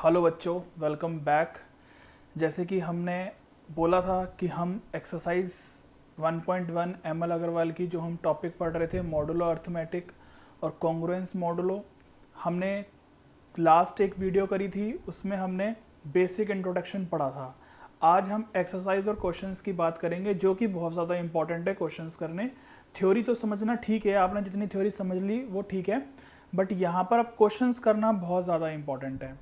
Hello बच्चों, welcome back. जैसे कि हमने बोला था कि हम एक्सरसाइज 1.1 एम एल अग्रवाल की जो हम टॉपिक पढ़ रहे थे मॉडुलो अर्थमेटिक और कॉन्ग्रुएंस मॉडुलो, हमने लास्ट एक वीडियो करी थी, उसमें हमने बेसिक इंट्रोडक्शन पढ़ा था। आज हम एक्सरसाइज और क्वेश्चंस की बात करेंगे जो कि बहुत ज़्यादा इंपॉर्टेंट है क्वेश्चंस करने। थ्योरी तो समझना ठीक है, आपने जितनी थ्योरी समझ ली वो ठीक है, बट यहाँ पर अब क्वेश्चंस करना बहुत ज़्यादा इंपॉर्टेंट है,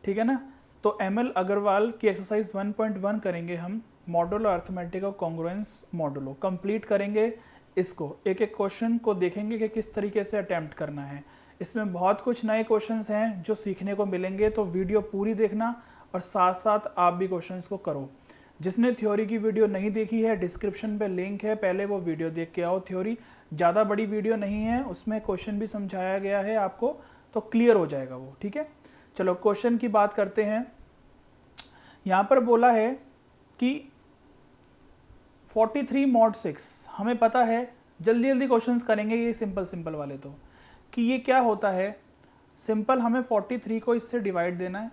ठीक है ना। तो एम एल अग्रवाल की एक्सरसाइज 1.1 करेंगे हम, मॉडुलो अर्थमेटिक और कॉन्ग्रुएंस मॉडुलो कंप्लीट करेंगे। इसको एक एक क्वेश्चन को देखेंगे कि किस तरीके से अटैम्प्ट करना है। इसमें बहुत कुछ नए क्वेश्चंस हैं जो सीखने को मिलेंगे, तो वीडियो पूरी देखना और साथ साथ आप भी क्वेश्चंस को करो। जिसने थ्योरी की वीडियो नहीं देखी है, डिस्क्रिप्शन पे लिंक है, पहले वो वीडियो देख के आओ। थ्योरी ज़्यादा बड़ी वीडियो नहीं है, उसमें क्वेश्चन भी समझाया गया है आपको, तो क्लियर हो जाएगा वो, ठीक है। चलो क्वेश्चन की बात करते हैं। यहाँ पर बोला है कि 43 mod 6, हमें पता है, जल्दी जल्दी क्वेश्चंस करेंगे ये सिंपल वाले, तो कि ये क्या होता है। सिंपल हमें 43 को इससे डिवाइड देना है,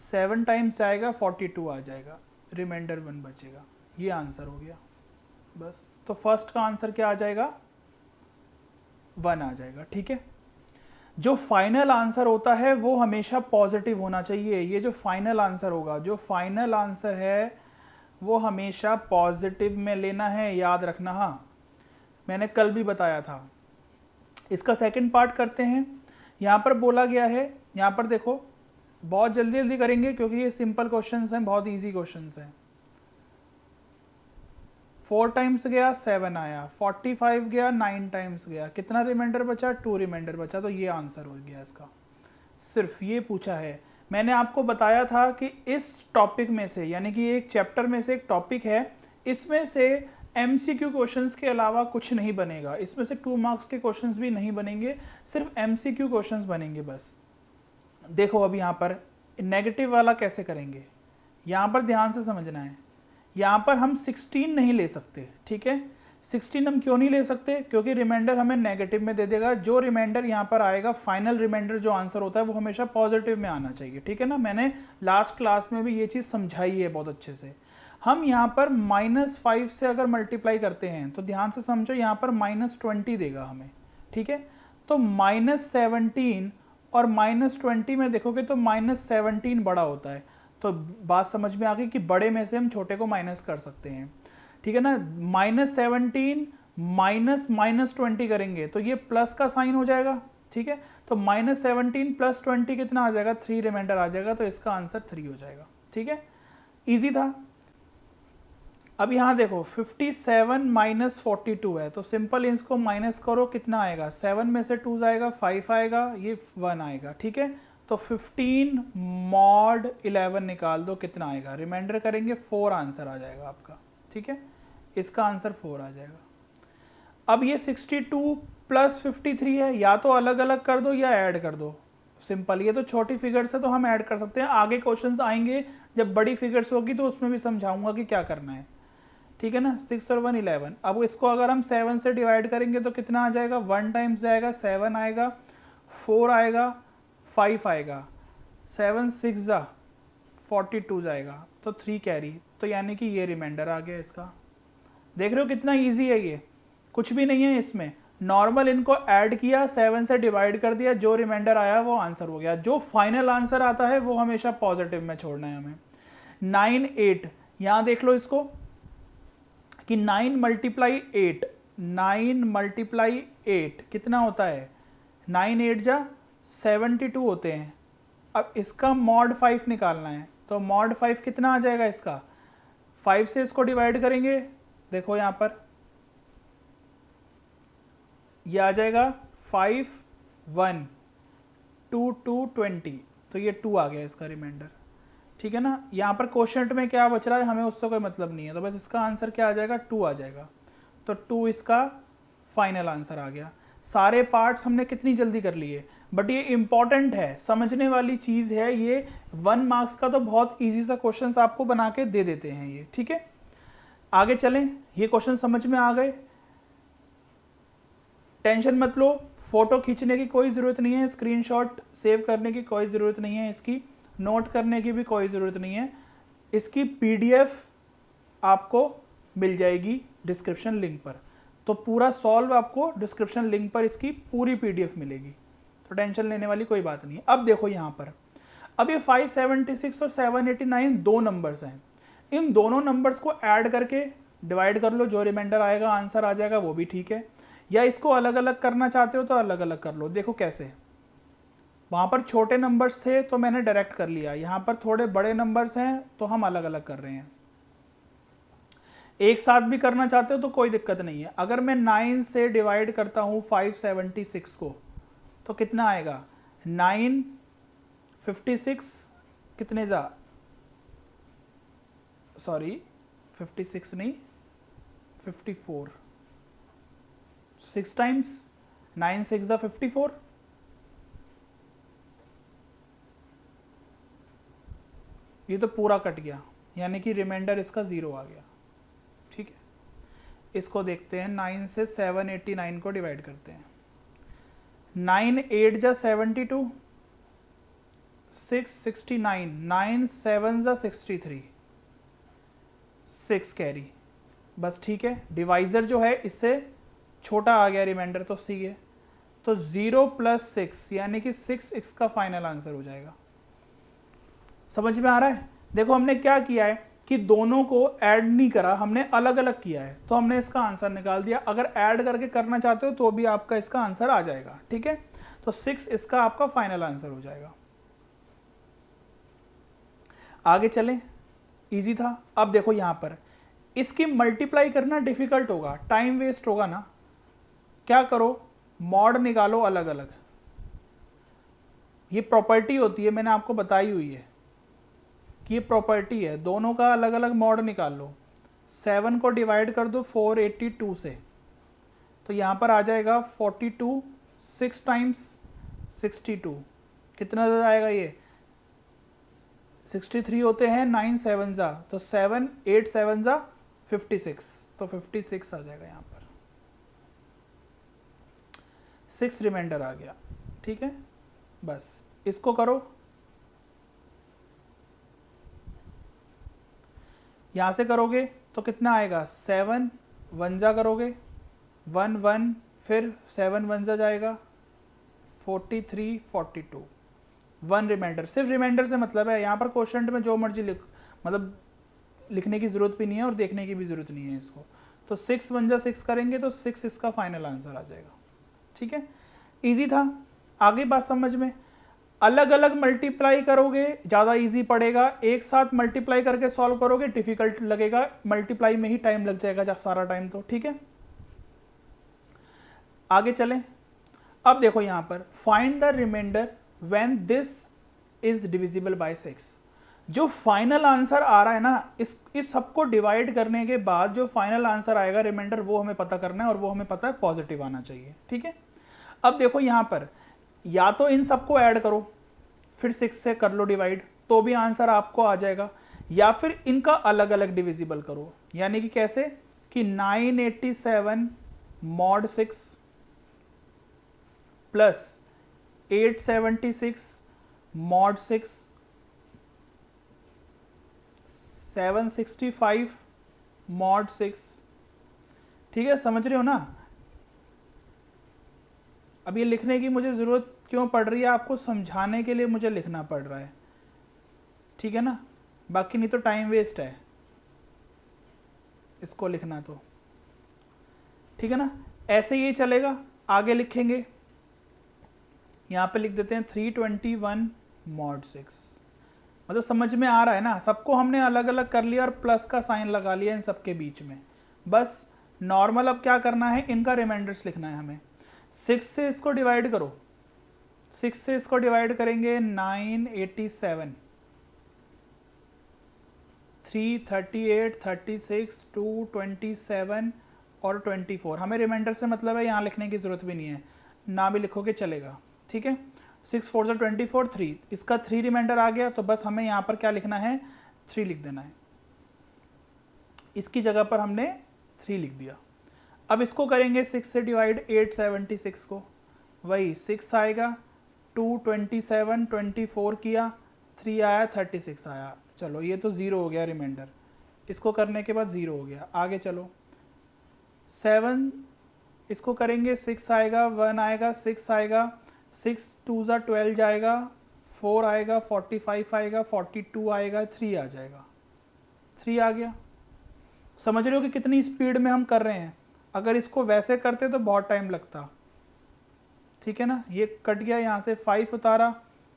7 टाइम्स जाएगा 42 आ जाएगा, रिमाइंडर 1 बचेगा। ये आंसर हो गया बस। तो फर्स्ट का आंसर क्या आ जाएगा, 1 आ जाएगा, ठीक है। जो फाइनल आंसर होता है वो हमेशा पॉजिटिव होना चाहिए। ये जो फाइनल आंसर होगा, जो फाइनल आंसर है वो हमेशा पॉजिटिव में लेना है, याद रखना। हाँ, मैंने कल भी बताया था। इसका सेकंड पार्ट करते हैं। यहाँ पर बोला गया है, यहाँ पर देखो, बहुत जल्दी जल्दी करेंगे क्योंकि ये सिंपल क्वेश्चंस हैं, बहुत इजी क्वेश्चंस हैं। 4 टाइम्स गया 7 आया, 45 गया 9 टाइम्स गया, कितना रिमाइंडर बचा, 2 रिमाइंडर बचा, तो ये आंसर हो गया इसका। सिर्फ ये पूछा है। मैंने आपको बताया था कि इस टॉपिक में से, यानी कि एक चैप्टर में से एक टॉपिक है, इसमें से एमसीक्यू क्वेश्चंस के अलावा कुछ नहीं बनेगा। इसमें से 2 मार्क्स के क्वेश्चंस भी नहीं बनेंगे, सिर्फ एमसीक्यू क्वेश्चंस बनेंगे बस। देखो अब यहाँ पर नेगेटिव वाला कैसे करेंगे, यहाँ पर ध्यान से समझना है। यहाँ पर हम 16 नहीं ले सकते, ठीक है। 16 हम क्यों नहीं ले सकते, क्योंकि रिमाइंडर हमें नेगेटिव में दे देगा। जो रिमाइंडर यहाँ पर आएगा, फाइनल रिमाइंडर जो आंसर होता है वो हमेशा पॉजिटिव में आना चाहिए, ठीक है ना। मैंने लास्ट क्लास में भी ये चीज़ समझाई है बहुत अच्छे से। हम यहाँ पर -5 से अगर मल्टीप्लाई करते हैं तो ध्यान से समझो, यहाँ पर -20 देगा हमें, ठीक है। तो -17 और -20 में देखोगे तो -17 बड़ा होता है। तो बात समझ में आ गई कि बड़े में से हम छोटे को माइनस कर सकते हैं, ठीक है ना। -17 माइनस -20 करेंगे तो ये प्लस का साइन हो जाएगा, ठीक है। तो -17 + 20 कितना आ जाएगा, 3 रिमाइंडर आ जाएगा, तो इसका आंसर 3 हो जाएगा, ठीक है। इजी था। अब यहाँ देखो 57 - 42 है, तो सिंपल इसको माइनस करो, कितना आएगा, 7 में से 2 जाएगा, 5 आएगा, ये 1 आएगा, ठीक है। तो 15 mod 11 निकाल दो, कितना आएगा, रिमाइंडर करेंगे 4 आंसर आ जाएगा आपका, ठीक है। इसका आंसर 4 आ जाएगा। अब ये 62 + 53 है, या तो अलग अलग कर दो या ऐड कर दो, सिंपल। ये तो छोटी फिगर्स है तो हम ऐड कर सकते हैं, आगे क्वेश्चंस आएंगे जब बड़ी फिगर्स होगी तो उसमें भी समझाऊंगा कि क्या करना है, ठीक है ना। 6 और 1 11। अब इसको अगर हम 7 से डिवाइड करेंगे तो कितना आ जाएगा, 1 टाइम्स जाएगा, 7 आएगा, 4 आएगा, 5 आएगा, 7 6 42 जाएगा, तो 3 कैरी, तो यानी कि ये रिमाइंडर आ गया इसका। देख रहे हो कितना इजी है, ये कुछ भी नहीं है इसमें। नॉर्मल इनको ऐड किया, 7 से डिवाइड कर दिया, जो रिमाइंडर आया वो आंसर हो गया। जो फाइनल आंसर आता है वो हमेशा पॉजिटिव में छोड़ना है हमें। 9 8, यहाँ देख लो इसको कि 9 × 8, 9 × 8 कितना होता है, 9 8 जा 72 होते हैं। अब इसका mod 5 निकालना है, तो mod 5 कितना आ जाएगा इसका, 5 से इसको डिवाइड करेंगे, देखो यहाँ पर ये आ जाएगा 5 1 2 2 20, तो ये 2 आ गया इसका रिमाइंडर, ठीक है ना। यहाँ पर क्वोशंट में क्या बच रहा है हमें उससे कोई मतलब नहीं है, तो बस इसका आंसर क्या आ जाएगा, 2 आ जाएगा। तो 2 इसका फाइनल आंसर आ गया। सारे पार्ट्स हमने कितनी जल्दी कर लिए, बट ये इंपॉर्टेंट है, समझने वाली चीज़ है ये। 1 मार्क्स का तो बहुत इजी सा क्वेश्चन आपको बना के दे देते हैं ये, ठीक है। आगे चलें, ये क्वेश्चन समझ में आ गए, टेंशन मत लो, फोटो खींचने की कोई ज़रूरत नहीं है, स्क्रीनशॉट सेव करने की कोई ज़रूरत नहीं है इसकी। नोट करने की भी कोई ज़रूरत नहीं है, इसकी पीडीएफ आपको मिल जाएगी डिस्क्रिप्शन लिंक पर। तो पूरा सॉल्व आपको डिस्क्रिप्शन लिंक पर इसकी पूरी पीडीएफ मिलेगी, तो टेंशन लेने वाली कोई बात नहीं है। अब देखो यहाँ पर, अब ये 576 और 789 दो नंबर्स हैं, इन दोनों नंबर्स को ऐड करके डिवाइड कर लो, जो रिमाइंडर आएगा आंसर आ जाएगा, वो भी ठीक है। या इसको अलग अलग करना चाहते हो तो अलग अलग कर लो। देखो कैसे, वहाँ पर छोटे नंबर्स थे तो मैंने डायरेक्ट कर लिया, यहाँ पर थोड़े बड़े नंबर्स हैं तो हम अलग अलग कर रहे हैं। एक साथ भी करना चाहते हो तो कोई दिक्कत नहीं है। अगर मैं 9 से डिवाइड करता हूँ 576 को तो कितना आएगा, 9 56 कितने जा, सॉरी 56 नहीं 54, 6 टाइम्स 9 6 ज़ा 54, ये तो पूरा कट गया, यानी कि रिमाइंडर इसका 0 आ गया। ठीक है, इसको देखते हैं, 9 से 789 को डिवाइड करते हैं। 9 8 जा 72, 6 69, 9 7 जा 63, 6 कैरी, बस ठीक है। डिवाइज़र जो है इससे छोटा आ गया रिमाइंडर, तो सी है, तो 0 + 6 यानी कि 6 इसका फाइनल आंसर हो जाएगा। समझ में आ रहा है? देखो हमने क्या किया है कि दोनों को ऐड नहीं करा, हमने अलग अलग किया है, तो हमने इसका आंसर निकाल दिया। अगर ऐड करके करना चाहते हो तो भी आपका इसका आंसर आ जाएगा। ठीक है, तो 6 इसका आपका फाइनल आंसर हो जाएगा। आगे चलें, इजी था। अब देखो यहां पर इसकी मल्टीप्लाई करना डिफिकल्ट होगा, टाइम वेस्ट होगा ना। क्या करो, मॉड निकालो अलग अलग। ये प्रॉपर्टी होती है, मैंने आपको बताई हुई है कि ये प्रॉपर्टी है, दोनों का अलग अलग मॉड निकाल लो। 7 को डिवाइड कर दो 482 से, तो यहाँ पर आ जाएगा 42, 6 टाइम्स 62, कितना आएगा ये, 63 होते हैं, 9 7 जा, तो 7 8 7 जा 56, तो 56 आ जाएगा यहाँ पर। 6 रिमाइंडर आ गया। ठीक है, बस इसको करो, यहाँ से करोगे तो कितना आएगा, 7 1 जा करोगे 1 1, फिर 7 1 जा जाएगा 43 42, 1 रिमाइंडर। सिर्फ रिमाइंडर से मतलब है, यहाँ पर क्वेश्चन में जो मर्जी मतलब लिखने की ज़रूरत भी नहीं है और देखने की भी ज़रूरत नहीं है इसको। तो 6 1 जा 6 करेंगे तो 6 इसका फाइनल आंसर आ जाएगा। ठीक है, ईजी था। आगे बात समझ में, अलग अलग मल्टीप्लाई करोगे ज़्यादा इजी पड़ेगा, एक साथ मल्टीप्लाई करके सॉल्व करोगे डिफिकल्ट लगेगा, मल्टीप्लाई में ही टाइम लग जाएगा सारा टाइम तो। ठीक है, आगे चलें। अब देखो यहाँ पर find the remainder when this is divisible by 6। जो फाइनल आंसर आ रहा है ना, इस सबको डिवाइड करने के बाद जो फाइनल आंसर आएगा रिमाइंडर, वो हमें पता करना है, और वो हमें पता है पॉजिटिव आना चाहिए। ठीक है, अब देखो यहाँ पर या तो इन सबको ऐड करो, फिर 6 से कर लो डिवाइड, तो भी आंसर आपको आ जाएगा, या फिर इनका अलग अलग डिविजिबल करो। यानी कि कैसे, कि 987 mod 6 प्लस 876 mod 6 765 mod 6। ठीक है, समझ रहे हो ना? अब ये लिखने की मुझे ज़रूरत क्यों पड़ रही है, आपको समझाने के लिए मुझे लिखना पड़ रहा है। ठीक है ना, बाकी नहीं तो टाइम वेस्ट है इसको लिखना तो। ठीक है ना, ऐसे ये चलेगा। आगे लिखेंगे, यहाँ पे लिख देते हैं 321 mod 6। मतलब समझ में आ रहा है ना, सबको हमने अलग अलग कर लिया और प्लस का साइन लगा लिया इन सबके बीच में। बस नॉर्मल अब क्या करना है, इनका रिमाइंडर्स लिखना है हमें। 6 से इसको डिवाइड करो, 6 से इसको डिवाइड करेंगे 987, 338 36 227 और 24। हमें रिमाइंडर से मतलब है, यहाँ लिखने की ज़रूरत भी नहीं है, ना भी लिखोगे चलेगा। ठीक है, 6 4 24, 3, इसका 3 रिमाइंडर आ गया, तो बस हमें यहाँ पर क्या लिखना है, 3 लिख देना है। इसकी जगह पर हमने 3 लिख दिया। अब इसको करेंगे 6 से डिवाइड 876 को, वही 6 आएगा, 227 24 किया, 3 आया, 36 आया। चलो ये तो 0 हो गया रिमाइंडर, इसको करने के बाद 0 हो गया। आगे चलो 7, इसको करेंगे 6 आएगा, 1 आएगा, 6 आएगा, 6 2 ज़ा 12 जाएगा, 4 आएगा, 45 आएगा, 42 आएगा, 3 आ जाएगा। 3 आ गया। समझ रहे हो कि कितनी स्पीड में हम कर रहे हैं। अगर इसको वैसे करते तो बहुत टाइम लगता। ठीक है ना, ये कट गया, यहाँ से 5 उतारा।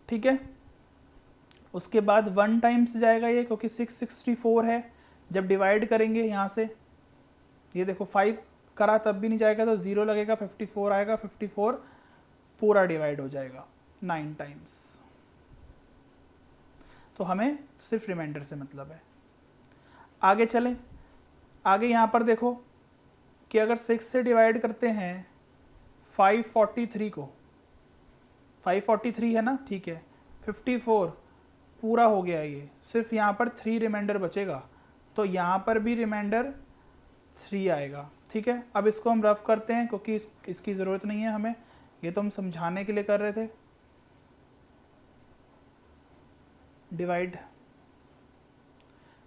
ठीक है, उसके बाद 1 टाइम्स जाएगा ये, क्योंकि 664 है। जब डिवाइड करेंगे यहाँ से, ये देखो 5 करा तब भी नहीं जाएगा, तो 0 लगेगा, 54 आएगा, 54 पूरा डिवाइड हो जाएगा 9 टाइम्स। तो हमें सिर्फ रिमाइंडर से मतलब है। आगे चलें, आगे यहाँ पर देखो कि अगर 6 से डिवाइड करते हैं 543 को, 543 है ना, ठीक है, 54 पूरा हो गया ये, सिर्फ यहाँ पर 3 रिमाइंडर बचेगा, तो यहाँ पर भी रिमाइंडर 3 आएगा। ठीक है, अब इसको हम रफ करते हैं, क्योंकि इसकी ज़रूरत नहीं है हमें, ये तो हम समझाने के लिए कर रहे थे। डिवाइड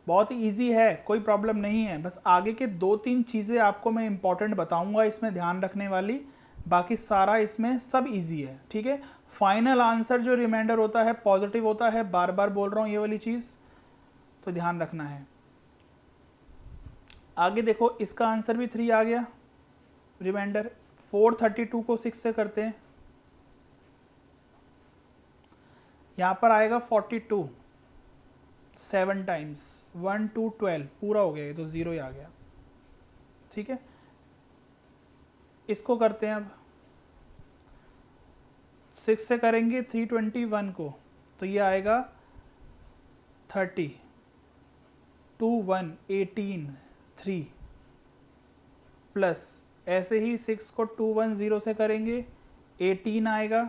बहुत इजी है, कोई प्रॉब्लम नहीं है, बस आगे के 2-3 चीज़ें आपको मैं इंपॉर्टेंट बताऊंगा इसमें ध्यान रखने वाली, बाकी सारा इसमें सब इजी है। ठीक है, फाइनल आंसर जो रिमाइंडर होता है पॉजिटिव होता है, बार बार बोल रहा हूँ ये वाली चीज़, तो ध्यान रखना है। आगे देखो, इसका आंसर भी 3 आ गया रिमाइंडर। 432 को 6 से करते हैं, यहाँ पर आएगा 42, 7 टाइम्स, 1 2 12 पूरा हो गया, ये तो 0 ही आ गया। ठीक है, इसको करते हैं अब, 6 से करेंगे 321 को, तो ये आएगा 30, 2 1 18 3 प्लस, ऐसे ही 6 को 2 1 0 से करेंगे 18 आएगा,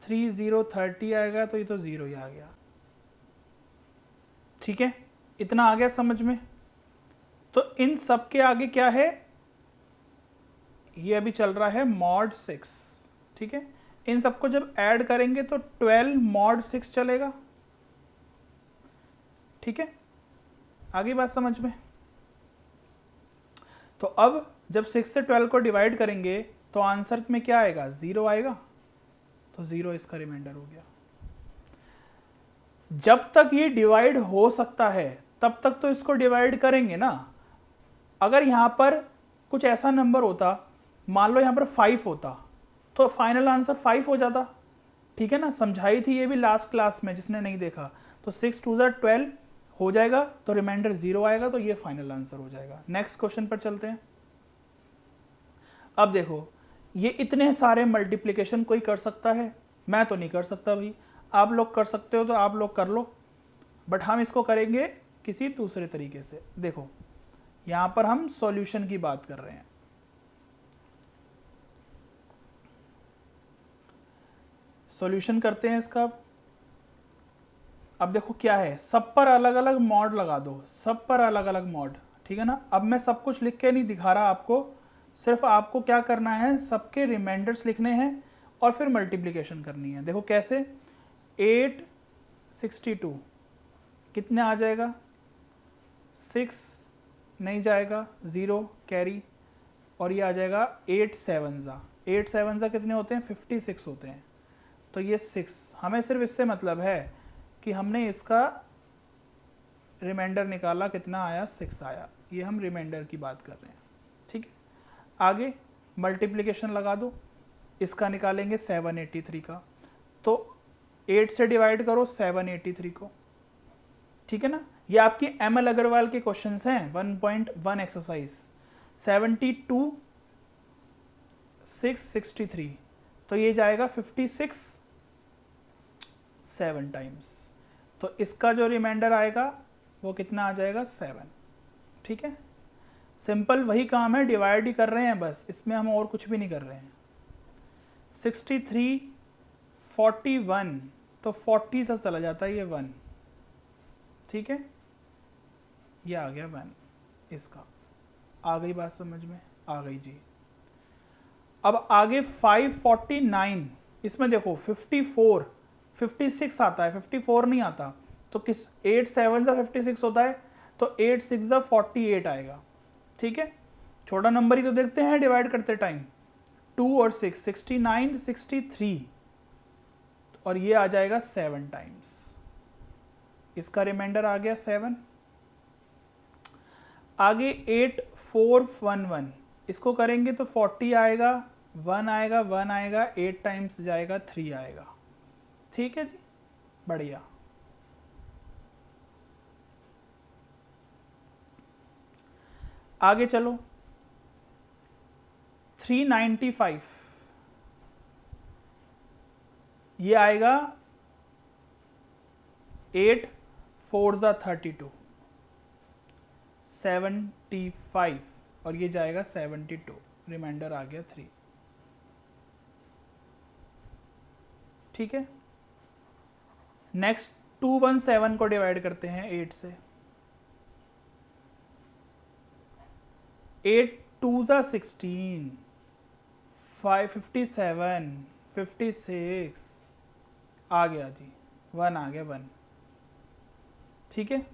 3 0 30 आएगा, तो ये तो 0 ही आ गया। ठीक है, इतना आ गया समझ में। तो इन सब के आगे क्या है, ये अभी चल रहा है मॉड 6। ठीक है, इन सबको जब ऐड करेंगे तो 12 मॉड 6 चलेगा। ठीक है, आगे बात समझ में। तो अब जब 6 से 12 को डिवाइड करेंगे तो आंसर में क्या आएगा, 0 आएगा, तो 0 इसका रिमाइंडर हो गया। जब तक ये डिवाइड हो सकता है तब तक तो इसको डिवाइड करेंगे ना। अगर यहाँ पर कुछ ऐसा नंबर होता, मान लो यहाँ पर 5 होता, तो फाइनल आंसर 5 हो जाता। ठीक है ना, समझाई थी ये भी लास्ट क्लास में, जिसने नहीं देखा। तो 6 2 12 हो जाएगा, तो रिमाइंडर 0 आएगा, तो ये फाइनल आंसर हो जाएगा। नेक्स्ट क्वेश्चन पर चलते हैं। अब देखो, ये इतने सारे मल्टीप्लिकेशन कोई कर सकता है, मैं तो नहीं कर सकता भाई, आप लोग कर सकते हो तो आप लोग कर लो, बट हम इसको करेंगे किसी दूसरे तरीके से। देखो, यहां पर हम सॉल्यूशन की बात कर रहे हैं। सॉल्यूशन करते हैं इसका। अब देखो क्या है, सब पर अलग अलग मॉड लगा दो, सब पर अलग अलग मॉड। ठीक है ना, अब मैं सब कुछ लिख के नहीं दिखा रहा आपको, सिर्फ आपको क्या करना है, सबके रिमाइंडर्स लिखने हैं और फिर मल्टीप्लिकेशन करनी है। देखो कैसे, 862 कितने आ जाएगा, 6 नहीं जाएगा, 0 कैरी, और ये आ जाएगा 8 7 ज़ा, 8 7 ज़ा कितने होते हैं, 56 होते हैं। तो ये 6, हमें सिर्फ इससे मतलब है कि हमने इसका रिमाइंडर निकाला, कितना आया, 6 आया। ये हम रिमाइंडर की बात कर रहे हैं। ठीक है, आगे मल्टीप्लिकेशन लगा दो, इसका निकालेंगे 783 का, तो 8 से डिवाइड करो 783 को। ठीक है ना, ये आपकी एम एल अग्रवाल के क्वेश्चंस हैं, 1.1 एक्सरसाइज। 72 663, तो ये जाएगा 56 7 टाइम्स, तो इसका जो रिमाइंडर आएगा वो कितना आ जाएगा, 7। ठीक है, सिंपल वही काम है, डिवाइड ही कर रहे हैं बस, इसमें हम और कुछ भी नहीं कर रहे हैं। 63 41, तो 40 से चला जाता है ये 1। ठीक है, ये आ गया 1, इसका आ गई बात समझ में, आ गई जी। अब आगे 549, इसमें देखो 54 56 आता है, 54 नहीं आता। तो किस 8 7 सा 56 होता है, तो 8 6 सा 48 आएगा। ठीक है, छोटा नंबर ही तो देखते हैं डिवाइड करते टाइम। 2 और 6 69 63, और ये आ जाएगा 7 टाइम्स। इसका रिमाइंडर आ गया 7। आगे 8 4 1 1, इसको करेंगे तो 40 आएगा, 1 आएगा, 1 आएगा, 8 टाइम्स जाएगा, 3 आएगा। ठीक है जी, बढ़िया। आगे चलो, 395 ये आएगा 8 4 ज़ा 32, 75, और ये जाएगा 72, रिमाइंडर आ गया 3। ठीक है, नेक्स्ट 217 को डिवाइड करते हैं 8 से। 8 2 ज़ा 16, 57 56 आ गया जी, 1 आ गया 1। ठीक है,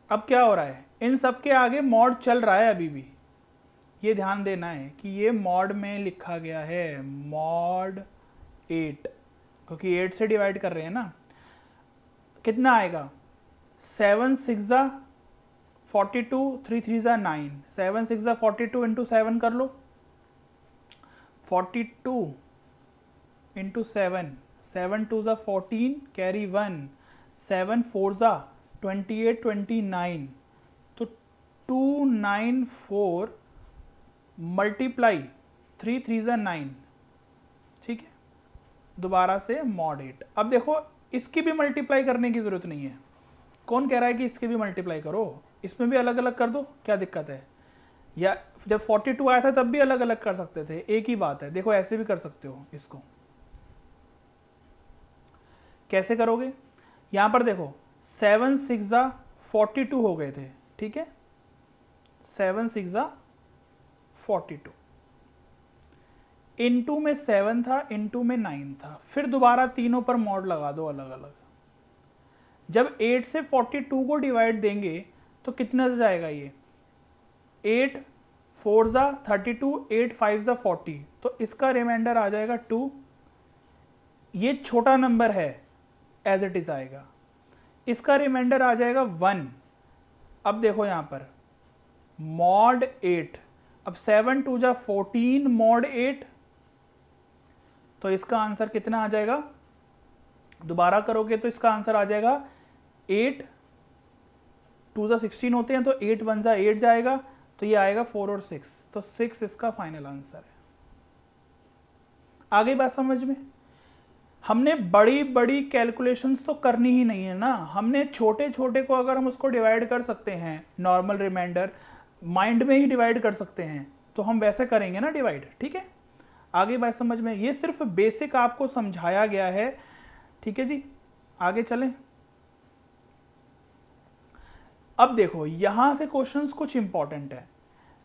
अब क्या हो रहा है, इन सब के आगे मॉड चल रहा है अभी भी, ये ध्यान देना है कि ये मॉड में लिखा गया है, मॉड 8, क्योंकि 8 से डिवाइड कर रहे हैं ना। कितना आएगा, 7 6 ज़ा 42, 3 3 ज़ा 9, 7 6 ज़ा 42 इंटू 7 कर लो, 42 इंटू 7, 7 2 ज़ा 14, कैरी 1, 7 4 ज़ा 28 29, तो 294 मल्टीप्लाई 3 3 ज़ा 9। ठीक है, दोबारा से मॉड 8। अब देखो, इसकी भी मल्टीप्लाई करने की ज़रूरत नहीं है। कौन कह रहा है कि इसकी भी मल्टीप्लाई करो, इसमें भी अलग अलग कर दो, क्या दिक्कत है। या जब 42 आया था तब भी अलग अलग कर सकते थे, एक ही बात है। देखो ऐसे भी कर सकते हो इसको। कैसे करोगे, यहां पर देखो 7 6 ज़ा 42 हो गए थे। ठीक है, 7 6 ज़ा 42, इनटू में 7 था, इनटू में 9 था, फिर दोबारा तीनों पर मॉड लगा दो अलग अलग। जब 8 से 42 को डिवाइड देंगे तो कितना से जाएगा ये, 8 4 ज़ा 32, 8 5 ज़ा 40, तो इसका रिमाइंडर आ जाएगा 2। ये छोटा नंबर है, एज इट इज आएगा। इसका रिमाइंडर आ जाएगा 1। अब देखो यहां पर मॉड 8, अब 7 2 ज़ा 14 मॉड 8, तो इसका आंसर कितना आ जाएगा, दोबारा करोगे तो इसका आंसर आ जाएगा 8 2 ज़ा 16 होते हैं, तो 8 1 ज़ा 8 जाएगा, तो ये आएगा 4 और 6, तो 6 इसका फाइनल आंसर है। आगे बात समझ में। हमने बड़ी बड़ी कैलकुलेशंस तो करनी ही नहीं है ना, हमने छोटे छोटे को अगर हम उसको डिवाइड कर सकते हैं, नॉर्मल रिमाइंडर माइंड में ही डिवाइड कर सकते हैं, तो हम वैसे करेंगे ना डिवाइड। ठीक है, आगे बात समझ में। ये सिर्फ बेसिक आपको समझाया गया है। ठीक है जी, आगे चलें। अब देखो यहां से क्वेश्चंस कुछ इंपॉर्टेंट है।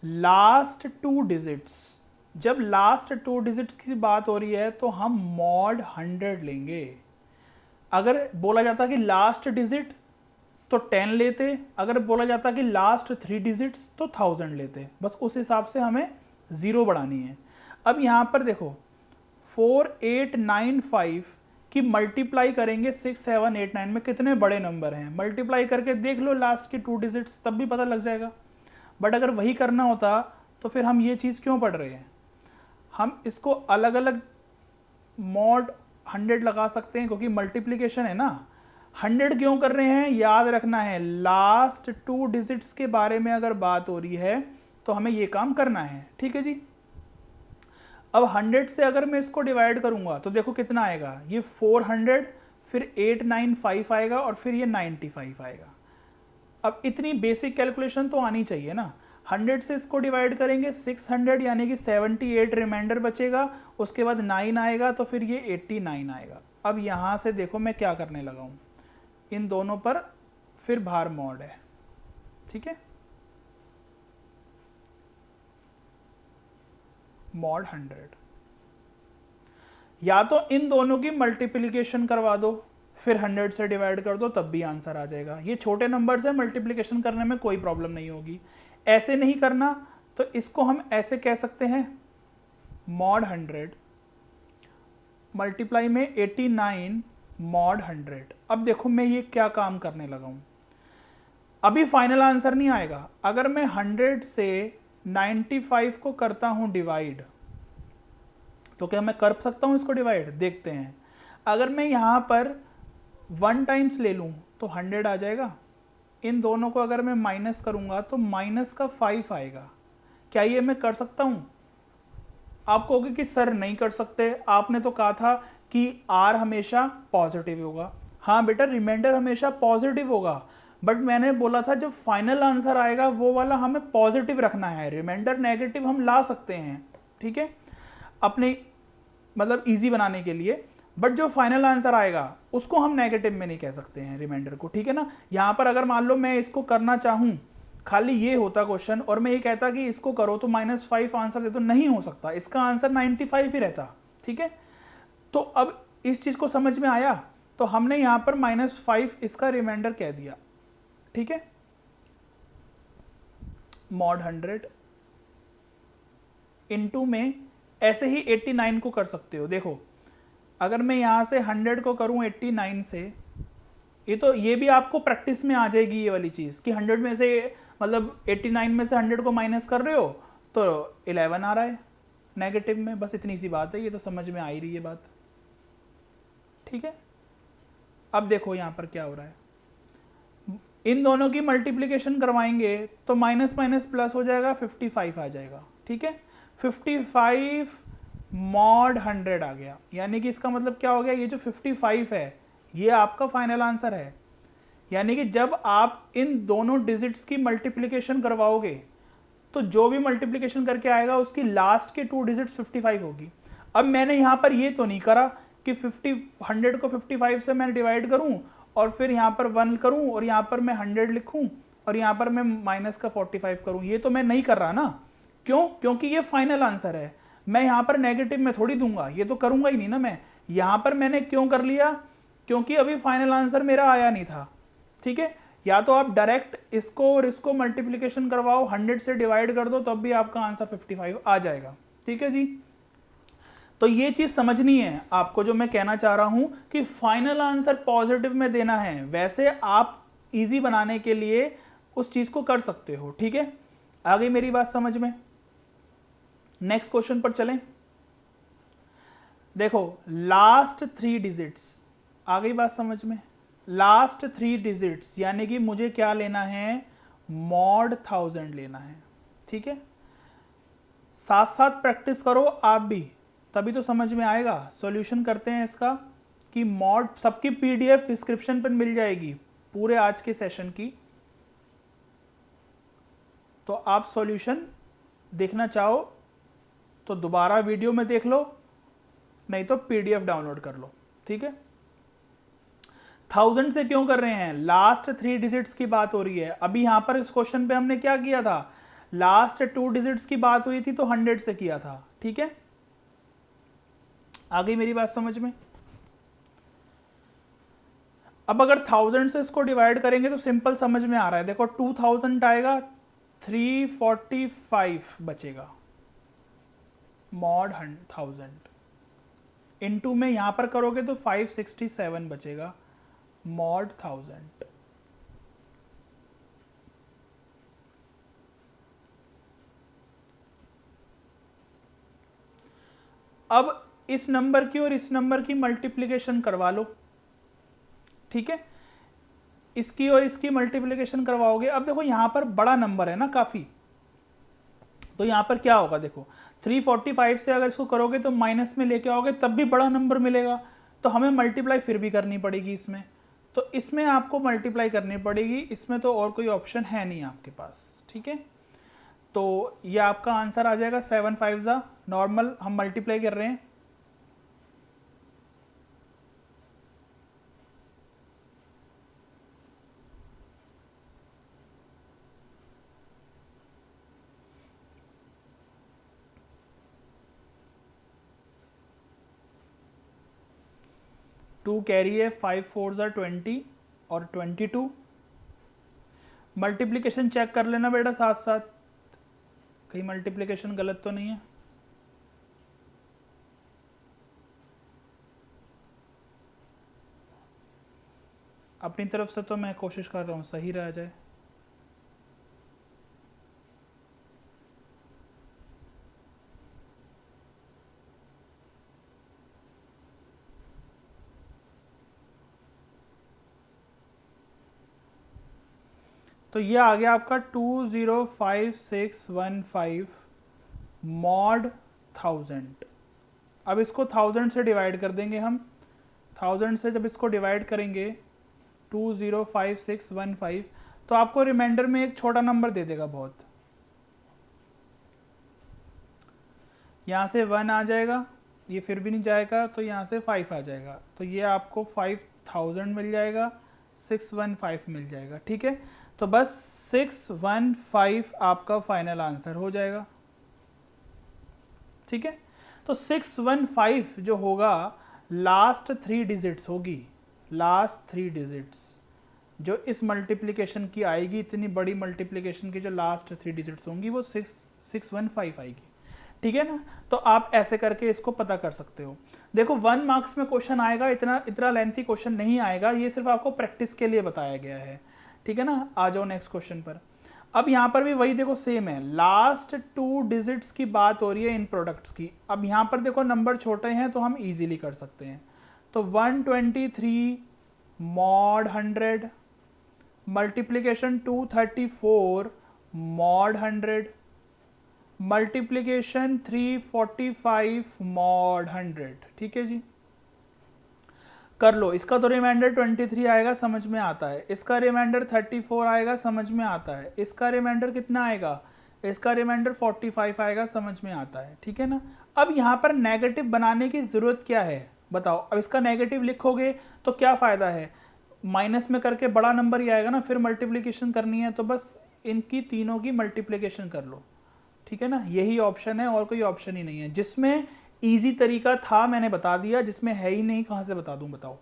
लास्ट 2 डिजिट्स, जब लास्ट 2 डिजिट्स की बात हो रही है तो हम मॉड 100 लेंगे। अगर बोला जाता कि लास्ट डिजिट तो 10 लेते, अगर बोला जाता कि लास्ट 3 डिजिट्स तो 1000 लेते, बस उस हिसाब से हमें 0 बढ़ानी है। अब यहां पर देखो 4895 की मल्टीप्लाई करेंगे 6 7 8 9 में, कितने बड़े नंबर हैं, मल्टीप्लाई करके देख लो लास्ट की 2 डिजिट्स, तब भी पता लग जाएगा। बट अगर वही करना होता तो फिर हम ये चीज़ क्यों पढ़ रहे हैं। हम इसको अलग अलग मॉड 100 लगा सकते हैं, क्योंकि मल्टीप्लिकेशन है ना। 100 क्यों कर रहे हैं, याद रखना है, लास्ट 2 डिजिट्स के बारे में अगर बात हो रही है तो हमें ये काम करना है। ठीक है जी। अब 100 से अगर मैं इसको डिवाइड करूंगा तो देखो कितना आएगा, ये 400, फिर 895 आएगा, और फिर ये 95 आएगा। अब इतनी बेसिक कैलकुलेशन तो आनी चाहिए ना। 100 से इसको डिवाइड करेंगे 600, यानी कि 78 रिमाइंडर बचेगा, उसके बाद 9 आएगा, तो फिर ये 89 आएगा। अब यहाँ से देखो मैं क्या करने लगा हूँ, इन दोनों पर फिर भार मॉड है। ठीक है, मॉड 100। या तो इन दोनों की मल्टीप्लिकेशन करवा दो, फिर 100 से डिवाइड कर दो, तब भी आंसर आ जाएगा। ये छोटे नंबर से मल्टीप्लिकेशन करने में कोई प्रॉब्लम नहीं होगी। ऐसे नहीं करना तो इसको हम ऐसे कह सकते हैं, मॉड 100 मल्टीप्लाई में 89 मॉड 100। अब देखो मैं ये क्या काम करने लगा हूं, अभी फाइनल आंसर नहीं आएगा। अगर मैं 100 से 95 को करता हूं डिवाइड, तो क्या मैं कर सकता हूं इसको डिवाइड? देखते हैं। अगर मैं यहां पर 1 टाइम्स ले लूं तो 100 आ जाएगा। इन दोनों को अगर मैं माइनस करूंगा तो माइनस का 5 आएगा। क्या ये मैं कर सकता हूं? आप कहोगे कि सर नहीं कर सकते, आपने तो कहा था कि आर हमेशा पॉजिटिव होगा। हाँ बेटा, रिमाइंडर हमेशा पॉजिटिव होगा, बट मैंने बोला था जब फाइनल आंसर आएगा वो वाला हमें पॉजिटिव रखना है। रिमाइंडर नेगेटिव हम ला सकते हैं, ठीक है, अपने मतलब इजी बनाने के लिए, बट जो फाइनल आंसर आएगा उसको हम नेगेटिव में नहीं कह सकते हैं रिमाइंडर को, ठीक है ना। यहां पर अगर मान लो मैं इसको करना चाहूं, खाली ये होता क्वेश्चन और मैं ये कहता कि इसको करो तो -5 आंसर दे, तो नहीं हो सकता, इसका आंसर 95 ही रहता, ठीक है। तो अब इस चीज को समझ में आया, तो हमने यहां पर -5 इसका रिमाइंडर कह दिया, ठीक है। मॉड 100 इनटू में ऐसे ही 89 को कर सकते हो। देखो अगर मैं यहां से 100 को करूं 89 से, ये भी आपको प्रैक्टिस में आ जाएगी ये वाली चीज कि 100 में से मतलब 89 में से 100 को माइनस कर रहे हो तो 11 आ रहा है नेगेटिव में। बस इतनी सी बात है, ये तो समझ में आ ही रही है बात, ठीक है। अब देखो यहां पर क्या हो रहा है, इन दोनों की मल्टीप्लिकेशन करवाएंगे तो माइनस माइनस प्लस हो जाएगा, 55 आ जाएगा, ठीक है। 55 मॉड 100 आ गया, यानी कि इसका मतलब क्या हो गया, ये जो 55 है ये आपका फाइनल आंसर है। यानी कि जब आप इन दोनों डिजिट्स की मल्टीप्लिकेशन करवाओगे तो जो भी मल्टीप्लिकेशन करके आएगा उसकी लास्ट के 2 डिजिट्स 55 होगी। अब मैंने यहां पर ये तो नहीं करा कि 100 को 55 से मैं डिवाइड करूं और फिर यहां पर 1 करूं और यहां पर मैं 100 लिखूं और यहां पर मैं माइनस का 45 करूं, ये तो मैं नहीं कर रहा ना। क्यों? क्योंकि ये फाइनल आंसर है, मैं यहां पर नेगेटिव में थोड़ी दूंगा, ये तो करूंगा ही नहीं ना मैं। यहां पर मैंने क्यों कर लिया? क्योंकि अभी फाइनल आंसर मेरा आया नहीं था, ठीक है। या तो आप डायरेक्ट इसको और इसको मल्टीप्लिकेशन करवाओ, 100 से डिवाइड कर दो, तब भी आपका आंसर 55 आ जाएगा, ठीक है जी। तो ये चीज समझनी है आपको, जो मैं कहना चाह रहा हूं कि फाइनल आंसर पॉजिटिव में देना है। वैसे आप इजी बनाने के लिए उस चीज को कर सकते हो, ठीक है। आ गई मेरी बात समझ में? नेक्स्ट क्वेश्चन पर चलें। देखो लास्ट 3 डिजिट्स, आ गई बात समझ में? लास्ट 3 डिजिट्स यानी कि मुझे क्या लेना है, मॉड 1000 लेना है, ठीक है। साथ साथ प्रैक्टिस करो आप भी, तभी तो समझ में आएगा। सॉल्यूशन करते हैं इसका कि मॉड, सबकी पीडीएफ डिस्क्रिप्शन पर मिल जाएगी पूरे आज के सेशन की, तो आप सॉल्यूशन देखना चाहो तो दोबारा वीडियो में देख लो, नहीं तो पीडीएफ डाउनलोड कर लो, ठीक है। 1000 से क्यों कर रहे हैं? लास्ट 3 डिजिट्स की बात हो रही है। अभी यहां पर इस क्वेश्चन पे हमने क्या किया था, लास्ट 2 डिजिट्स की बात हुई थी तो 100 से किया था, ठीक है। आ गई मेरी बात समझ में? अब अगर 1000 से इसको डिवाइड करेंगे तो सिंपल समझ में आ रहा है। देखो 2000 आएगा, 345 बचेगा, मॉड 1000 इनटू में यहां पर करोगे तो 567 बचेगा, मॉड 1000। अब इस नंबर की और इस नंबर की मल्टीप्लिकेशन करवा लो, ठीक है। इसकी और इसकी मल्टीप्लिकेशन करवाओगे। अब देखो यहां पर बड़ा नंबर है ना काफी, तो यहां पर क्या होगा, देखो 345 से अगर इसको करोगे तो माइनस में लेके आओगे तब भी बड़ा नंबर मिलेगा, तो हमें मल्टीप्लाई फिर भी करनी पड़ेगी इसमें, तो इसमें आपको मल्टीप्लाई करनी पड़ेगी, इसमें तो और कोई ऑप्शन है नहीं आपके पास, ठीक है। तो ये आपका आंसर आ जाएगा 7 5 जा, नॉर्मल हम मल्टीप्लाई कर रहे हैं। 2 कैरी है, 5 4 ज़ा 20 और 22। मल्टीप्लिकेशन चेक कर लेना बेटा साथ साथ, कहीं मल्टीप्लिकेशन गलत तो नहीं है। अपनी तरफ से तो मैं कोशिश कर रहा हूँ सही रह जाए। तो ये आ गया आपका 205,615 मॉड 1000। अब इसको 1000 से डिवाइड कर देंगे हम। 1000 से जब इसको डिवाइड करेंगे 205,615, तो आपको रिमाइंडर में एक छोटा नंबर दे देगा बहुत। यहाँ से 1 आ जाएगा, ये फिर भी नहीं जाएगा तो यहाँ से 5 आ जाएगा, तो ये आपको 5000 मिल जाएगा, 615 मिल जाएगा। ठीक है, तो बस 615 आपका फाइनल आंसर हो जाएगा। ठीक है, तो 615 जो होगा लास्ट 3 डिजिट्स होगी, लास्ट 3 डिजिट्स जो इस मल्टीप्लिकेशन की आएगी, इतनी बड़ी मल्टीप्लिकेशन की जो लास्ट 3 डिजिट्स होंगी वो 615 आएगी। ठीक है ना, तो आप ऐसे करके इसको पता कर सकते हो। देखो 1 मार्क्स में क्वेश्चन आएगा, इतना लेंथी क्वेश्चन नहीं आएगा, ये सिर्फ आपको प्रैक्टिस के लिए बताया गया है। ठीक है ना, आ जाओ नेक्स्ट क्वेश्चन पर। अब यहाँ पर भी वही देखो सेम है, लास्ट 2 डिजिट्स की बात हो रही है इन प्रोडक्ट्स की। अब यहाँ पर देखो नंबर छोटे हैं तो हम इजीली कर सकते हैं। तो 123 mod 100 multiplication 234 mod 100 multiplication 345 mod 100। ठीक है जी, कर लो। इसका तो रिमाइंडर 23 आएगा, समझ में आता है। इसका रिमाइंडर 34 आएगा, समझ में आता है। इसका रिमाइंडर कितना आएगा? इसका रिमाइंडर 45 आएगा, समझ में आता है। ठीक है ना, अब यहाँ पर नेगेटिव बनाने की ज़रूरत क्या है बताओ। अब इसका नेगेटिव लिखोगे तो क्या फ़ायदा है, माइनस में करके बड़ा नंबर ही आएगा ना, फिर मल्टीप्लिकेशन करनी है तो बस इनकी तीनों की मल्टीप्लिकेशन कर लो। ठीक है ना, यही ऑप्शन है और कोई ऑप्शन ही नहीं है। जिसमें इजी तरीका था मैंने बता दिया, जिसमें है ही नहीं कहां से बता दूं बताओ।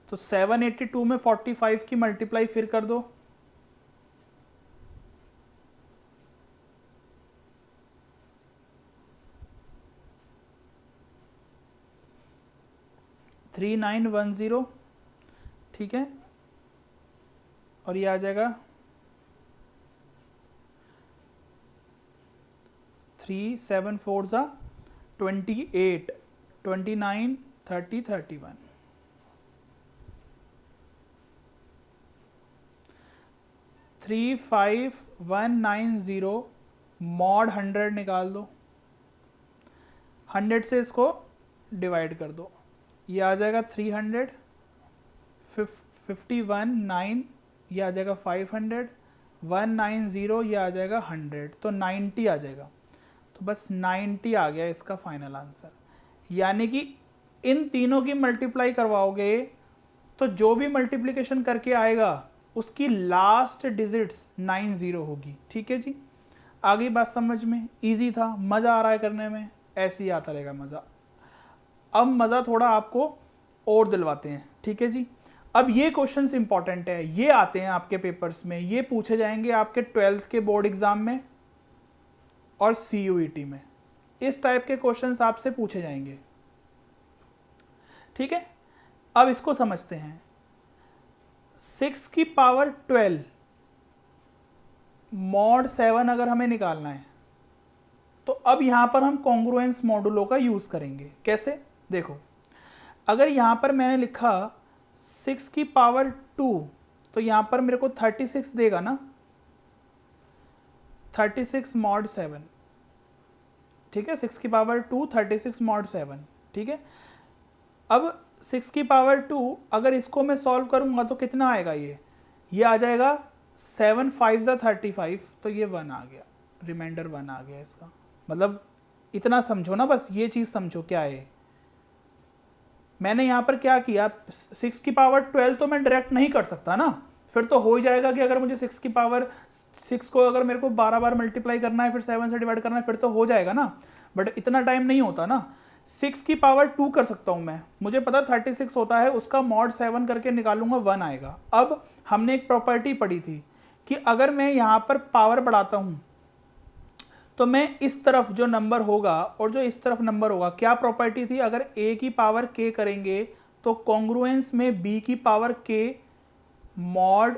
तो 782 में 45 की मल्टीप्लाई फिर कर दो, थ्री 3910। ठीक है, और ये आ जाएगा 3 7 4 ज़ा 28 29 30 31। 35190 मॉड 100 निकाल दो, 100 से इसको डिवाइड कर दो, ये आ जाएगा 300 51 9, ये आ जाएगा 500 190, ये आ जाएगा 100, तो 90 आ जाएगा। तो बस 90 आ गया इसका फाइनल आंसर। यानी कि इन तीनों की मल्टीप्लाई करवाओगे तो जो भी मल्टीप्लिकेशन करके आएगा उसकी लास्ट डिजिट्स 90 होगी। ठीक है जी, आ गई बात समझ में? इजी था, मज़ा आ रहा है करने में, ऐसे ही आता रहेगा मज़ा। अब मज़ा थोड़ा आपको और दिलवाते हैं। ठीक है जी, अब ये क्वेश्चंस इंपॉर्टेंट है, ये आते हैं आपके पेपर्स में, ये पूछे जाएंगे आपके 12th के बोर्ड एग्जाम में और CUET में। इस टाइप के क्वेश्चंस आपसे पूछे जाएंगे। ठीक है, अब इसको समझते हैं। 6 की पावर 12 मॉड 7 अगर हमें निकालना है तो अब यहां पर हम कॉन्ग्रुएंस मॉडुलो का यूज करेंगे। कैसे? देखो, अगर यहां पर मैंने लिखा 6 की पावर 2 तो यहां पर मेरे को 36 देगा ना, 36 मॉड 7। ठीक है, 6 की पावर 2 36 मॉड 7। ठीक है, अब 6 की पावर 2 अगर इसको मैं सॉल्व करूंगा तो कितना आएगा? ये आ जाएगा 7 5 ज़ा 35, तो ये 1 आ गया, रिमाइंडर 1 आ गया इसका। मतलब इतना समझो ना, बस ये चीज़ समझो क्या है। मैंने यहाँ पर क्या किया, 6 की पावर 12 तो मैं डायरेक्ट नहीं कर सकता ना, फिर तो हो ही जाएगा कि अगर मुझे 6 की पावर 6 को अगर मेरे को 12 बार मल्टीप्लाई करना है फिर 7 से डिवाइड करना है फिर तो हो जाएगा ना, बट इतना टाइम नहीं होता ना। 6 की पावर 2 कर सकता हूँ मैं, मुझे पता 36 होता है, उसका मॉड 7 करके निकालूंगा 1 आएगा। अब हमने एक प्रॉपर्टी पढ़ी थी कि अगर मैं यहाँ पर पावर बढ़ाता हूँ तो मैं इस तरफ जो नंबर होगा और जो इस तरफ नंबर होगा, क्या प्रॉपर्टी थी, अगर a की पावर k करेंगे तो कॉन्ग्रुएंस में b की पावर k मॉड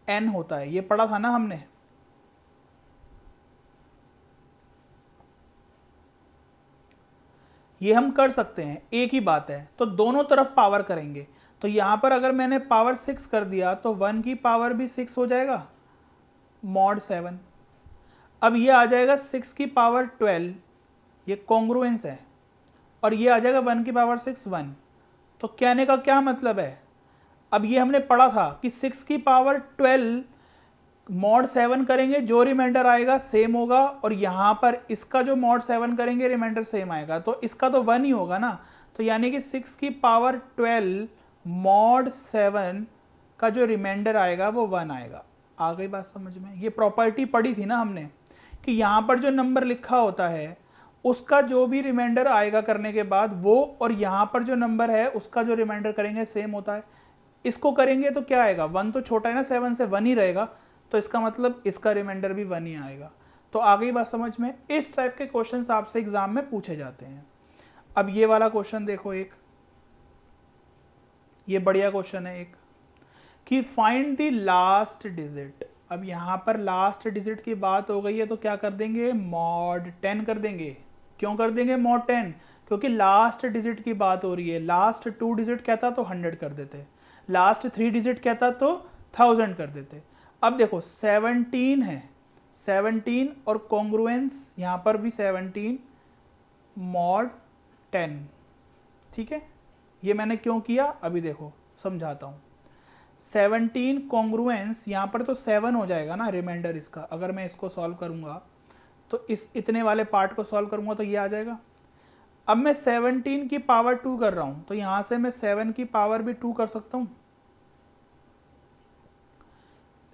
n होता है, ये पढ़ा था ना हमने। ये हम कर सकते हैं, एक ही बात है, तो दोनों तरफ पावर करेंगे। तो यहां पर अगर मैंने पावर 6 कर दिया तो 1 की पावर भी 6 हो जाएगा मॉड 7। अब ये आ जाएगा 6 की पावर 12, ये कॉन्ग्रुएंस है, और ये आ जाएगा 1 की पावर 6 1। तो कहने का क्या मतलब है, अब ये हमने पढ़ा था कि 6 की पावर 12 मॉड 7 करेंगे, जो रिमाइंडर आएगा सेम होगा, और यहां पर इसका जो मॉड 7 करेंगे रिमाइंडर सेम आएगा, तो इसका तो 1 ही होगा ना। तो यानी कि 6 की पावर 12 मॉड 7 का जो रिमाइंडर आएगा वो 1 आएगा। आ गई बात समझ में। ये प्रॉपर्टी पढ़ी थी ना हमने कि यहां पर जो नंबर लिखा होता है उसका जो भी रिमाइंडर आएगा करने के बाद वो, और यहां पर जो नंबर है उसका जो रिमाइंडर करेंगे सेम होता है। इसको करेंगे तो क्या आएगा, 1 तो छोटा है ना 7 से, 1 ही रहेगा, तो इसका मतलब इसका रिमाइंडर भी 1 ही आएगा। तो आ गई बात समझ में। इस टाइप के क्वेश्चंस आपसे एग्जाम में पूछे जाते हैं। अब ये वाला क्वेश्चन देखो, एक ये बढ़िया क्वेश्चन है एक, कि फाइंड द लास्ट डिजिट। अब यहां पर लास्ट डिजिट की बात हो गई है तो क्या कर देंगे, मॉड 10 कर देंगे। क्यों कर देंगे मॉड 10, क्योंकि लास्ट डिजिट की बात हो रही है। लास्ट 2 डिजिट कहता तो 100 कर देते, लास्ट 3 डिजिट कहता तो 1000 कर देते। अब देखो 17 है, 17 और कॉन्ग्रुएंस यहां पर भी 17 मॉड 10, ठीक है। ये मैंने क्यों किया अभी देखो समझाता हूं। 17 कॉन्ग्रुएंस यहां पर तो 7 हो जाएगा ना रिमाइंडर इसका, अगर मैं इसको सॉल्व करूंगा तो इस इतने वाले पार्ट को सॉल्व करूंगा तो ये आ जाएगा। अब मैं 17 की पावर 2 कर रहा हूं तो यहां से मैं 7 की पावर भी 2 कर सकता हूं।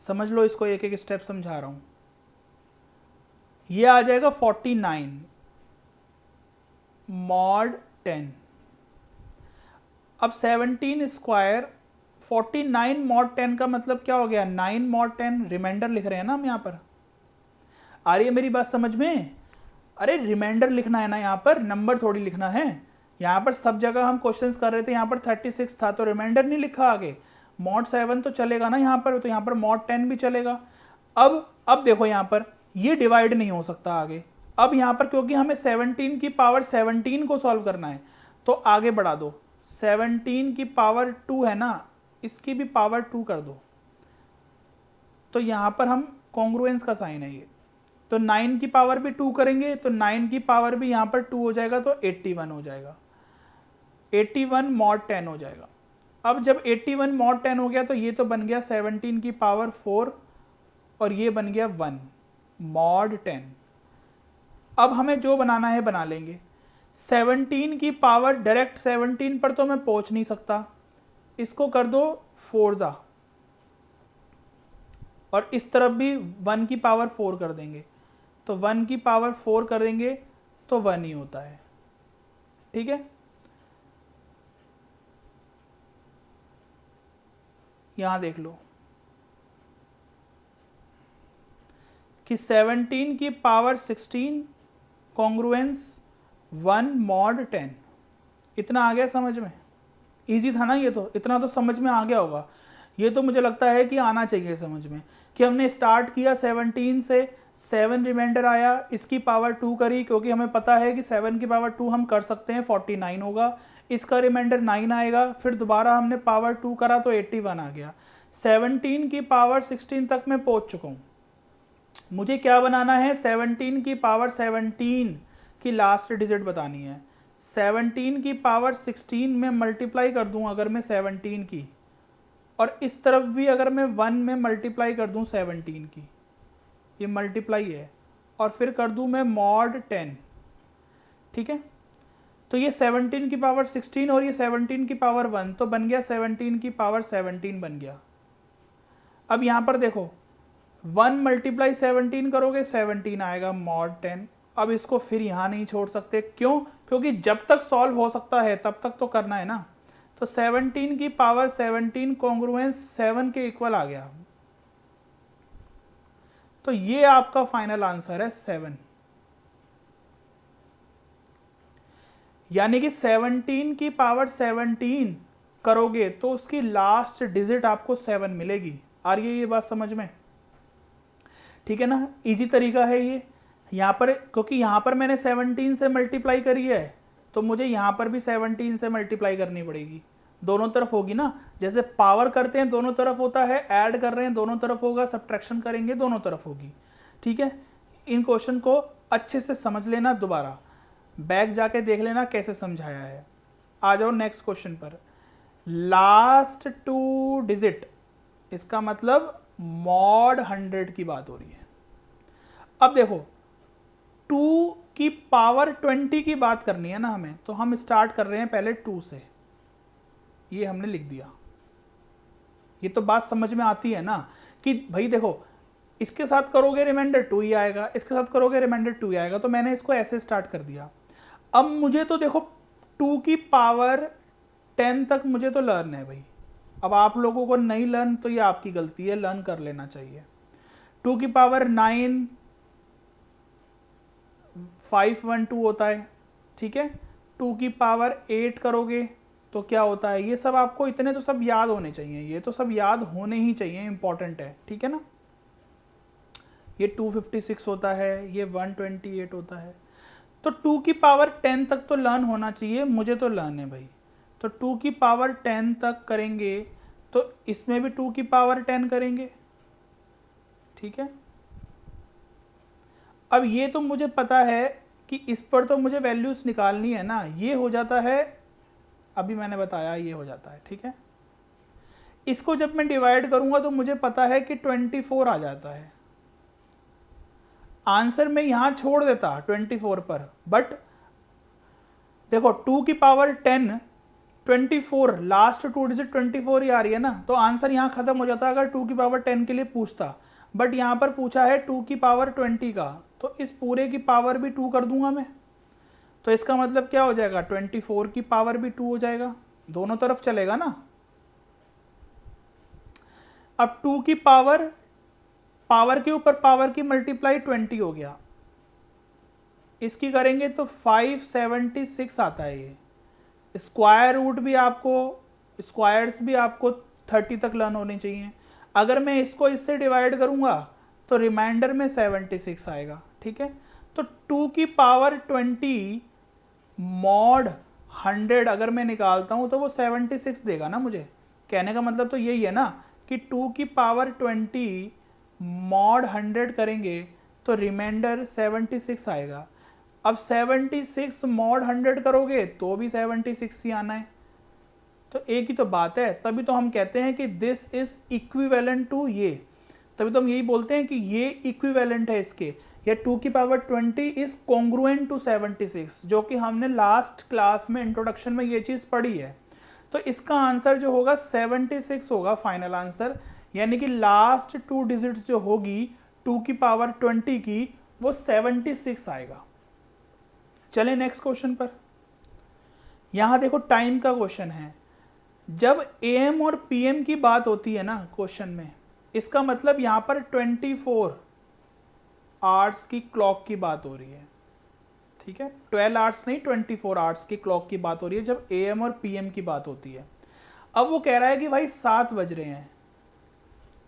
समझ लो इसको, एक एक स्टेप समझा रहा हूं। ये आ जाएगा 49 मॉड 10। अब 17 स्क्वायर 49 मॉड 10 का मतलब क्या हो गया, 9 मॉड 10 रिमाइंडर लिख रहे हैं ना हम यहाँ पर। आ रही है मेरी बात समझ में। अरे रिमाइंडर लिखना है ना, यहाँ पर नंबर थोड़ी लिखना है। यहाँ पर सब जगह हम क्वेश्चंस कर रहे थे, यहाँ पर 36 था तो रिमाइंडर नहीं लिखा आगे। मॉड 7 तो चलेगा ना यहाँ पर, तो यहाँ पर मॉड 10 भी चलेगा। अब देखो यहाँ पर ये डिवाइड नहीं हो सकता आगे। अब यहाँ पर क्योंकि हमें 17 की पावर 17 को सॉल्व करना है तो आगे बढ़ा दो। 17 की पावर 2 है ना, इसकी भी पावर 2 कर दो, तो यहाँ पर हम कॉन्ग्रुएंस का साइन है ये, तो 9 की पावर भी 2 करेंगे तो 9 की पावर भी यहाँ पर 2 हो जाएगा तो 81 हो जाएगा, 81 मॉड 10 हो जाएगा। अब जब 81 मॉड 10 हो गया तो ये तो बन गया 17 की पावर 4 और ये बन गया 1 मॉड 10। अब हमें जो बनाना है बना लेंगे। 17 की पावर डायरेक्ट 17 पर तो मैं पहुंच नहीं सकता, इसको कर दो 4 और इस तरफ भी 1 की पावर 4 कर देंगे, तो 1 की पावर 4 करेंगे तो 1 ही होता है, ठीक है। यहां देख लो कि 17 की पावर 16 कॉन्ग्रुएंस 1 मॉड 10। इतना आ गया समझ में, इजी था ना ये, तो इतना तो समझ में आ गया होगा। ये तो मुझे लगता है कि आना चाहिए समझ में, कि हमने स्टार्ट किया 17 से, 7 रिमाइंडर आया, इसकी पावर 2 करी, क्योंकि हमें पता है कि 7 की पावर 2 हम कर सकते हैं 49 होगा, इसका रिमाइंडर 9 आएगा, फिर दोबारा हमने पावर 2 करा तो 81 आ गया। 17 की पावर 16 तक मैं पहुंच चुका हूं। मुझे क्या बनाना है, 17 की पावर 17 की लास्ट डिजिट बतानी है। 17 की पावर 16 में मल्टीप्लाई कर दूं अगर मैं 17 की, और इस तरफ भी अगर मैं 1 में मल्टीप्लाई कर दूं 17 की, ये मल्टीप्लाई है, और फिर कर दूं मैं मॉड 10, ठीक है। तो ये 17 की पावर 16 और ये 17 की पावर 1, तो बन गया 17 की पावर 17 बन गया। अब यहाँ पर देखो 1 × 17 करोगे 17 आएगा मॉड 10। अब इसको फिर यहाँ नहीं छोड़ सकते, क्यों? क्योंकि जब तक सॉल्व हो सकता है तब तक तो करना है ना। तो 17 की पावर 17 कॉन्ग्रुएंस 7 के इक्वल आ गया। तो ये आपका फाइनल आंसर है 7। यानी कि 17 की पावर 17 करोगे तो उसकी लास्ट डिजिट आपको 7 मिलेगी। आ रही है ये बात समझ में? ठीक है ना, इजी तरीका है ये। यहाँ पर क्योंकि यहाँ पर मैंने 17 से मल्टीप्लाई करी है तो मुझे यहाँ पर भी 17 से मल्टीप्लाई करनी पड़ेगी। दोनों तरफ होगी ना, जैसे पावर करते हैं दोनों तरफ होता है, ऐड कर रहे हैं दोनों तरफ होगा, सब्ट्रैक्शन करेंगे दोनों तरफ होगी। ठीक है, इन क्वेश्चन को अच्छे से समझ लेना, दोबारा बैक जाके देख लेना कैसे समझाया है। आ जाओ नेक्स्ट क्वेश्चन पर। लास्ट 2 डिजिट, इसका मतलब मॉड 100 की बात हो रही है। अब देखो 2 की पावर 20 की बात करनी है ना हमें, तो हम स्टार्ट कर रहे हैं पहले 2 से। ये हमने लिख दिया। ये तो बात समझ में आती है ना कि भाई देखो इसके साथ करोगे रिमाइंडर 2 ही आएगा, इसके साथ करोगे रिमाइंडर 2 ही आएगा, तो मैंने इसको ऐसे स्टार्ट कर दिया। अब मुझे तो देखो 2 की पावर 10 तक मुझे तो लर्न है भाई। अब आप लोगों को नहीं लर्न तो ये आपकी गलती है, लर्न कर लेना चाहिए। 2 की पावर 9 512 होता है। ठीक है, 2 की पावर 8 करोगे तो क्या होता है, ये सब आपको इतने तो सब याद होने चाहिए, ये तो सब याद होने ही चाहिए, इंपॉर्टेंट है। ठीक है ना, ये 256 होता है, ये 128 होता है। तो 2 की पावर 10 तक तो लर्न होना चाहिए, मुझे तो लर्न है भाई। तो 2 की पावर 10 तक करेंगे तो इसमें भी 2 की पावर 10 करेंगे। ठीक है, अब ये तो मुझे पता है कि इस पर तो मुझे वैल्यूज निकालनी है ना, ये हो जाता है, अभी मैंने बताया ये हो जाता है। ठीक है, इसको जब मैं डिवाइड करूंगा तो मुझे पता है कि 24 आ जाता है। आंसर में यहां छोड़ देता 24 पर, बट देखो 2 की पावर 10 24, लास्ट 2 डिजिट 24 ही आ रही है ना, तो आंसर यहां खत्म हो जाता अगर 2 की पावर 10 के लिए पूछता। बट यहां पर पूछा है 2 की पावर 20 का, तो इस पूरे की पावर भी 2 कर दूंगा मैं। तो इसका मतलब क्या हो जाएगा, 24 की पावर भी 2 हो जाएगा, दोनों तरफ चलेगा ना। अब 2 की पावर के ऊपर पावर की मल्टीप्लाई 20 हो गया, इसकी करेंगे तो 576 आता है। ये स्क्वायर रूट भी आपको, स्क्वायर्स भी आपको 30 तक लर्न होने चाहिए। अगर मैं इसको इससे डिवाइड करूंगा तो रिमाइंडर में 76 आएगा। ठीक है, तो 2 की पावर 20 मॉड 100 अगर मैं निकालता हूं तो वो 76 देगा ना मुझे। कहने का मतलब तो यही है ना कि 2 की पावर 20 मॉड 100 करेंगे तो रिमाइंडर 76 आएगा। अब 76 मॉड 100 करोगे तो भी 76 ही आना है। तो एक ही तो बात है, तभी तो हम कहते हैं कि दिस इज इक्विवेलेंट टू ये, तभी तो हम यही बोलते हैं कि ये इक्विवेलेंट है इसके, या 2 की पावर 20 इज कॉन्ग्रुएंट टू 76, जो कि हमने लास्ट क्लास में इंट्रोडक्शन में ये चीज़ पढ़ी है। तो इसका आंसर जो होगा 76 होगा फाइनल आंसर, यानी कि लास्ट 2 डिजिट्स जो होगी 2 की पावर 20 की वो 76 आएगा। चले नेक्स्ट क्वेश्चन पर। यहां देखो टाइम का क्वेश्चन है। जब AM और PM की बात होती है ना क्वेश्चन में, इसका मतलब यहां पर 24 आवर्स की क्लॉक की बात हो रही है। ठीक है, 12 आवर्स नहीं 24 आवर्स की क्लॉक की बात हो रही है जब AM और PM की बात होती है। अब वो कह रहा है कि भाई 7 बज रहे हैं,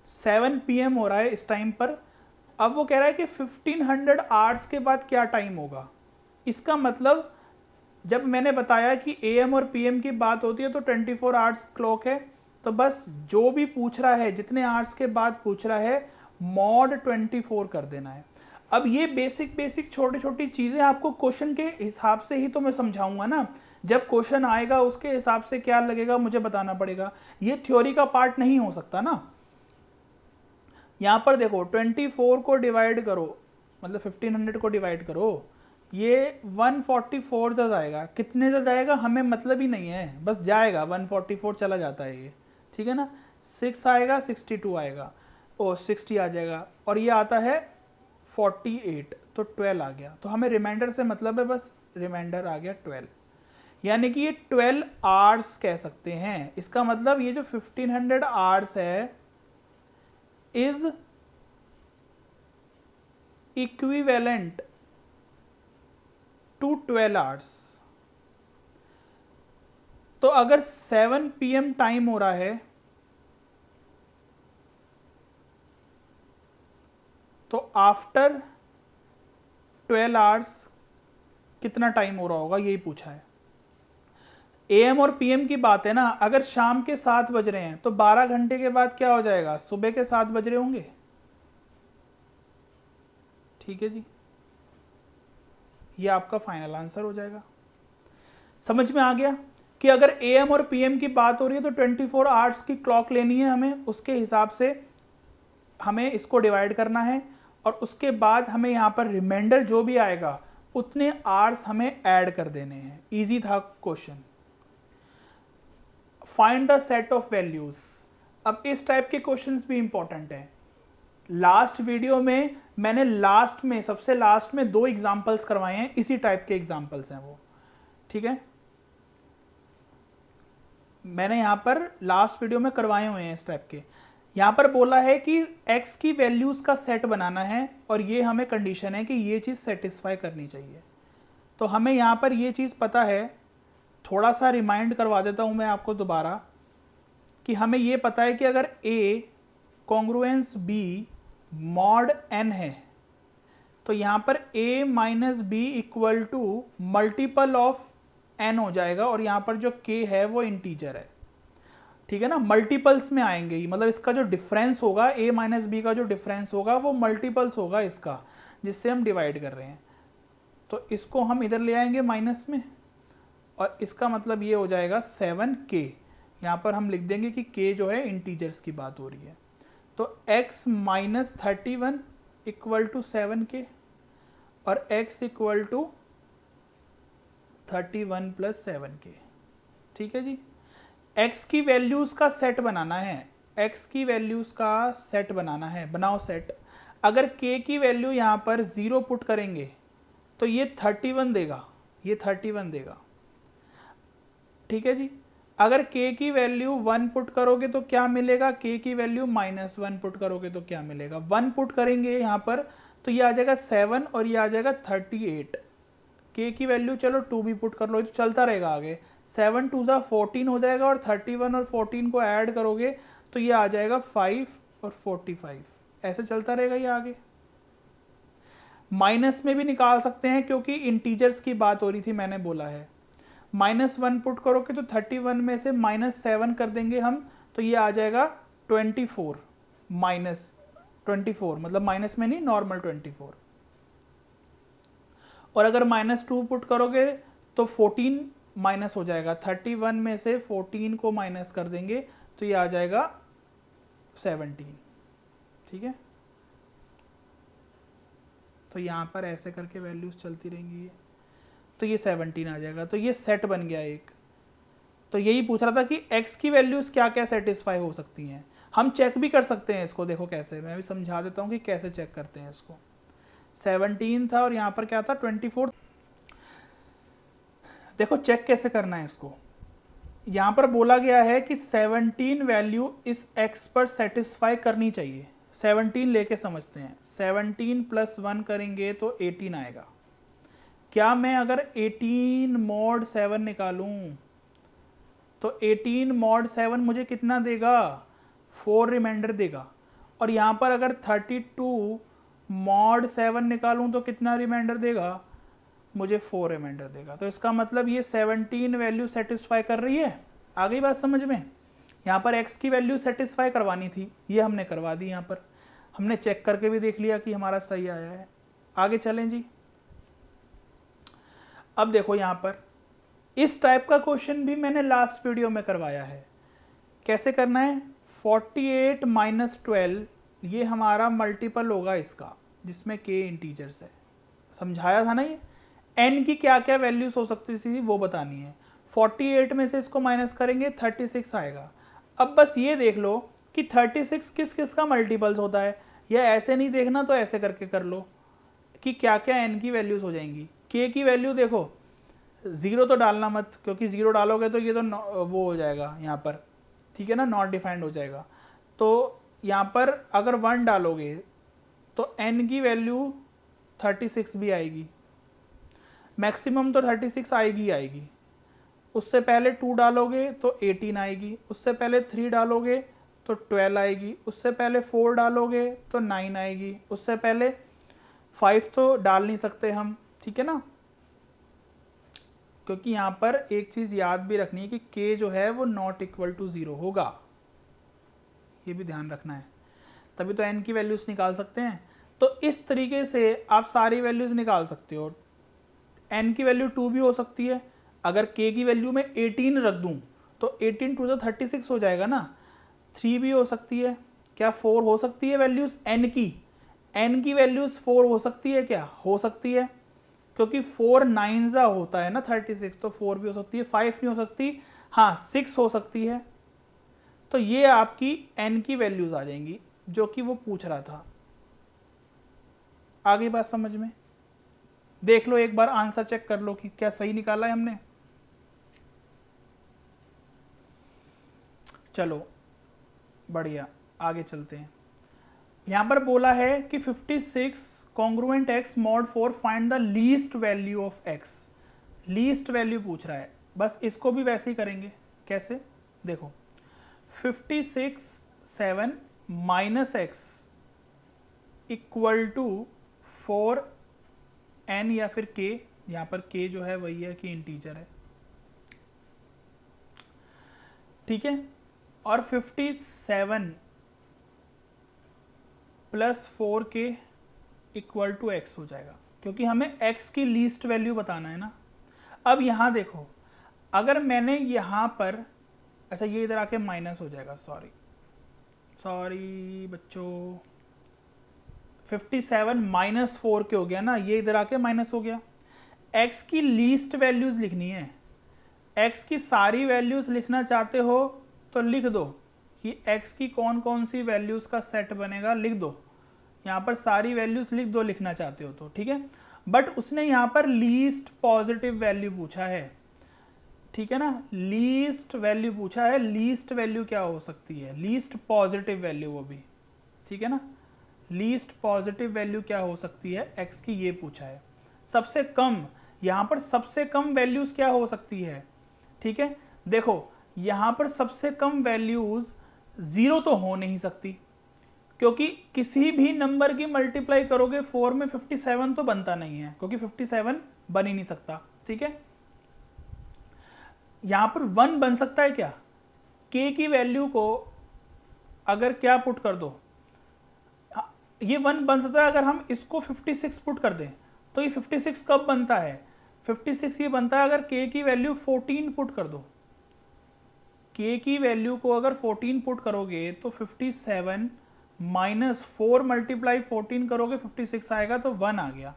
7 PM हो रहा है इस टाइम पर। अब वो कह रहा है कि 1500 आवर्स के बाद क्या टाइम होगा। इसका मतलब जब मैंने बताया कि AM और PM की बात होती है तो 24 आवर्स क्लॉक है, तो बस जो भी पूछ रहा है जितने आवर्स के बाद पूछ रहा है मॉड 24 कर देना है। अब ये बेसिक छोटी छोटी चीज़ें आपको क्वेश्चन के हिसाब से ही तो मैं समझाऊंगा ना, जब क्वेश्चन आएगा उसके हिसाब से क्या लगेगा मुझे बताना पड़ेगा, ये थ्योरी का पार्ट नहीं हो सकता ना। यहाँ पर देखो 24 को डिवाइड करो, मतलब 1500 को डिवाइड करो, ये 144 तक आएगा। कितने तक जाएगा हमें मतलब ही नहीं है, बस जाएगा 144 चला जाता है ये। ठीक है ना, 6 आएगा 62 आएगा। ओ 60 आ जाएगा, और ये आता है 48, तो 12 आ गया। तो हमें रिमाइंडर से मतलब है, बस रिमाइंडर आ गया 12, यानी कि ये 12 आवर्स कह सकते हैं। इसका मतलब ये जो 1500 आवर्स है इज इक्विवेलेंट टू 12 आवर्स। तो अगर 7 PM टाइम हो रहा है तो आफ्टर 12 आवर्स कितना टाइम हो रहा होगा, यही पूछा है। AM और PM की बात है ना, अगर शाम के 7 बज रहे हैं तो 12 घंटे के बाद क्या हो जाएगा, सुबह के 7 बज रहे होंगे। ठीक है जी, ये आपका फाइनल आंसर हो जाएगा। समझ में आ गया कि अगर AM और PM की बात हो रही है तो 24 आवर्स की क्लॉक लेनी है हमें, उसके हिसाब से हमें इसको डिवाइड करना है, और उसके बाद हमें यहाँ पर रिमाइंडर जो भी आएगा उतने आवर्स हमें ऐड कर देने हैं। इजी था question. Find the set of values. अब इस टाइप के क्वेश्चंस भी इंपॉर्टेंट हैं। लास्ट वीडियो में मैंने लास्ट में, सबसे लास्ट में 2 एग्जांपल्स करवाए हैं, इसी टाइप के एग्जांपल्स हैं वो। ठीक है, मैंने यहां पर लास्ट वीडियो में करवाए हुए हैं इस टाइप के। यहां पर बोला है कि x की वैल्यूज का सेट बनाना है, और ये हमें कंडीशन है कि ये चीज सेटिस्फाई करनी चाहिए। तो हमें यहां पर ये चीज पता है, थोड़ा सा रिमाइंड करवा देता हूं मैं आपको दोबारा, कि हमें ये पता है कि अगर a congruence b mod n है, तो यहां पर a minus B equal to multiple of n हो जाएगा, और यहां पर जो k है वो इंटीजर है। ठीक है ना, मल्टीपल्स में आएंगे ही, मतलब इसका जो डिफरेंस होगा, a माइनस बी का जो डिफरेंस होगा वो मल्टीपल्स होगा इसका, जिससे हम डिवाइड कर रहे हैं। तो इसको हम इधर ले आएंगे माइनस में, और इसका मतलब ये हो जाएगा 7k। यहाँ पर हम लिख देंगे कि k जो है इंटीजर्स की बात हो रही है। तो x minus 31 equal to 7k, और x equal to 31 plus 7k। ठीक है जी, x की वैल्यूज का सेट बनाना है, x की वैल्यूज का सेट बनाना है, बनाओ सेट। अगर k की वैल्यू यहाँ पर 0 पुट करेंगे तो ये 31 देगा, ये 31 देगा। ठीक है जी, अगर k की वैल्यू 1 पुट करोगे तो क्या मिलेगा, k की वैल्यू -1 पुट करोगे तो क्या मिलेगा, 1 पुट करेंगे यहाँ पर तो ये आ जाएगा 7, और ये आ जाएगा 38। k की वैल्यू चलो 2 भी पुट कर लो, तो चलता रहेगा आगे। 7 2 ज़ा 14 हो जाएगा, और 31 और 14 को ऐड करोगे तो ये आ जाएगा 5 और 45, ऐसे चलता रहेगा ये आगे। माइनस में भी निकाल सकते हैं, क्योंकि इंटीजर्स की बात हो रही थी, मैंने बोला है। -1 पुट करोगे तो 31 में से -7 कर देंगे हम, तो ये आ जाएगा 24, -24 मतलब माइनस में नहीं, नॉर्मल 24। और अगर -2 पुट करोगे तो 14 माइनस हो जाएगा, 31 में से 14 को माइनस कर देंगे तो ये आ जाएगा 17। ठीक है, तो यहाँ पर ऐसे करके वैल्यूज चलती रहेंगी, तो ये 17 आ जाएगा। तो ये सेट बन गया एक। तो यही पूछ रहा था कि x की वैल्यूज क्या क्या सेटिस्फाई हो सकती हैं। हम चेक भी कर सकते हैं इसको, देखो कैसे, मैं भी समझा देता हूँ कि कैसे चेक करते हैं इसको। 17 था और यहाँ पर क्या था 24। देखो चेक कैसे करना है इसको। यहाँ पर बोला गया है कि 17 वैल्यू इस x पर सेटिस्फाई करनी चाहिए। 17 लेके समझते हैं, 17 + 1 करेंगे तो 18 आएगा। क्या मैं अगर 18 mod 7 निकालूं तो 18 mod 7 मुझे कितना देगा, 4 रिमाइंडर देगा। और यहाँ पर अगर 32 mod 7 निकालूं तो कितना रिमाइंडर देगा, मुझे 4 रिमाइंडर देगा। तो इसका मतलब ये 17 वैल्यू सेटिस्फाई कर रही है। आ गई बात समझ में। यहाँ पर x की वैल्यू सेटिस्फाई करवानी थी, ये हमने करवा दी। यहाँ पर हमने चेक करके भी देख लिया कि हमारा सही आया है। आगे चलें जी। अब देखो यहाँ पर इस टाइप का क्वेश्चन भी मैंने लास्ट वीडियो में करवाया है। कैसे करना है, 48 - 12 ये हमारा मल्टीपल होगा इसका, जिसमें k इंटीजर्स है। समझाया था ना ये। n की क्या क्या वैल्यूज हो सकती थी वो बतानी है। 48 में से इसको माइनस करेंगे 36 आएगा। अब बस ये देख लो कि 36 किस किस का मल्टीपल्स होता है, या ऐसे नहीं देखना तो ऐसे करके कर लो कि क्या क्या n की वैल्यूज हो जाएंगी। k की वैल्यू देखो, 0 तो डालना मत, क्योंकि 0 डालोगे तो ये तो वो हो जाएगा यहाँ पर, ठीक है ना, नॉट डिफाइंड हो जाएगा। तो यहाँ पर अगर 1 डालोगे तो n की वैल्यू 36 भी आएगी, मैक्सिमम तो 36 आएगी आएगी। उससे पहले 2 डालोगे तो 18 आएगी, उससे पहले 3 डालोगे तो 12 आएगी, उससे पहले 4 डालोगे तो 9 आएगी, उससे पहले 5 तो डाल नहीं सकते हम, ठीक है ना, क्योंकि यहाँ पर एक चीज़ याद भी रखनी है कि k जो है वो नॉट इक्वल टू 0 होगा, ये भी ध्यान रखना है, तभी तो n की वैल्यूज निकाल सकते हैं। तो इस तरीके से आप सारी वैल्यूज निकाल सकते हो। n की वैल्यू 2 भी हो सकती है, अगर k की वैल्यू में 18 रख दूं तो 18 टू 36 हो जाएगा ना। 3 भी हो सकती है, क्या 4 हो सकती है वैल्यूज n की वैल्यूज 4 हो सकती है, क्या हो सकती है, क्योंकि 4 9 होता है ना 36, तो 4 भी हो सकती है। 5 नहीं हो सकती, हाँ 6 हो सकती है। तो ये आपकी n की वैल्यूज आ जाएंगी जो कि वो पूछ रहा था। आगे बात समझ में, देख लो एक बार आंसर चेक कर लो कि क्या सही निकाला है हमने। चलो बढ़िया, आगे चलते हैं। यहां पर बोला है कि 56 congruent x mod 4 find the least value of x। Least value पूछ रहा है, बस इसको भी वैसे ही करेंगे। कैसे, देखो 56 7 minus X equal to 4 n या फिर k, यहाँ पर k जो है वही है कि इंटीजर है, ठीक है, और 57 plus 4k equal to x हो जाएगा, क्योंकि हमें x की लीस्ट वैल्यू बताना है ना। अब यहाँ देखो, अगर मैंने यहाँ पर, अच्छा ये इधर आके माइनस हो जाएगा, सॉरी बच्चों, 57 माइनस 4k हो गया ना, ये इधर आके माइनस हो गया। x की लीस्ट वैल्यूज लिखनी है, x की सारी वैल्यूज लिखना चाहते हो तो लिख दो कि x की कौन कौन सी वैल्यूज का सेट बनेगा, लिख दो यहाँ पर सारी वैल्यूज लिख दो, लिखना चाहते हो तो, ठीक है। बट उसने यहाँ पर लीस्ट पॉजिटिव वैल्यू पूछा है, ठीक है ना, लीस्ट वैल्यू पूछा है। लीस्ट वैल्यू क्या हो सकती है, लीस्ट पॉजिटिव वैल्यू, वो भी ठीक है ना, लीस्ट पॉजिटिव वैल्यू क्या हो सकती है x की, ये पूछा है। सबसे कम, यहाँ पर सबसे कम वैल्यूज क्या हो सकती है, ठीक है। देखो यहाँ पर सबसे कम वैल्यूज 0 तो हो नहीं सकती, क्योंकि किसी भी नंबर की मल्टीप्लाई करोगे 4 में 57 तो बनता नहीं है, क्योंकि 57 बन ही नहीं सकता, ठीक है। यहाँ पर 1 बन सकता है क्या, k की वैल्यू को अगर क्या पुट कर दो, ये 1 बन सकता है। अगर हम इसको 56 पुट कर दें तो ये 56 कब बनता है, 56 ये बनता है अगर k की वैल्यू 14 पुट कर दो। k की वैल्यू को अगर 14 पुट करोगे तो 57 माइनस 4 मल्टीप्लाई 14 करोगे 56 आएगा, तो 1 आ गया,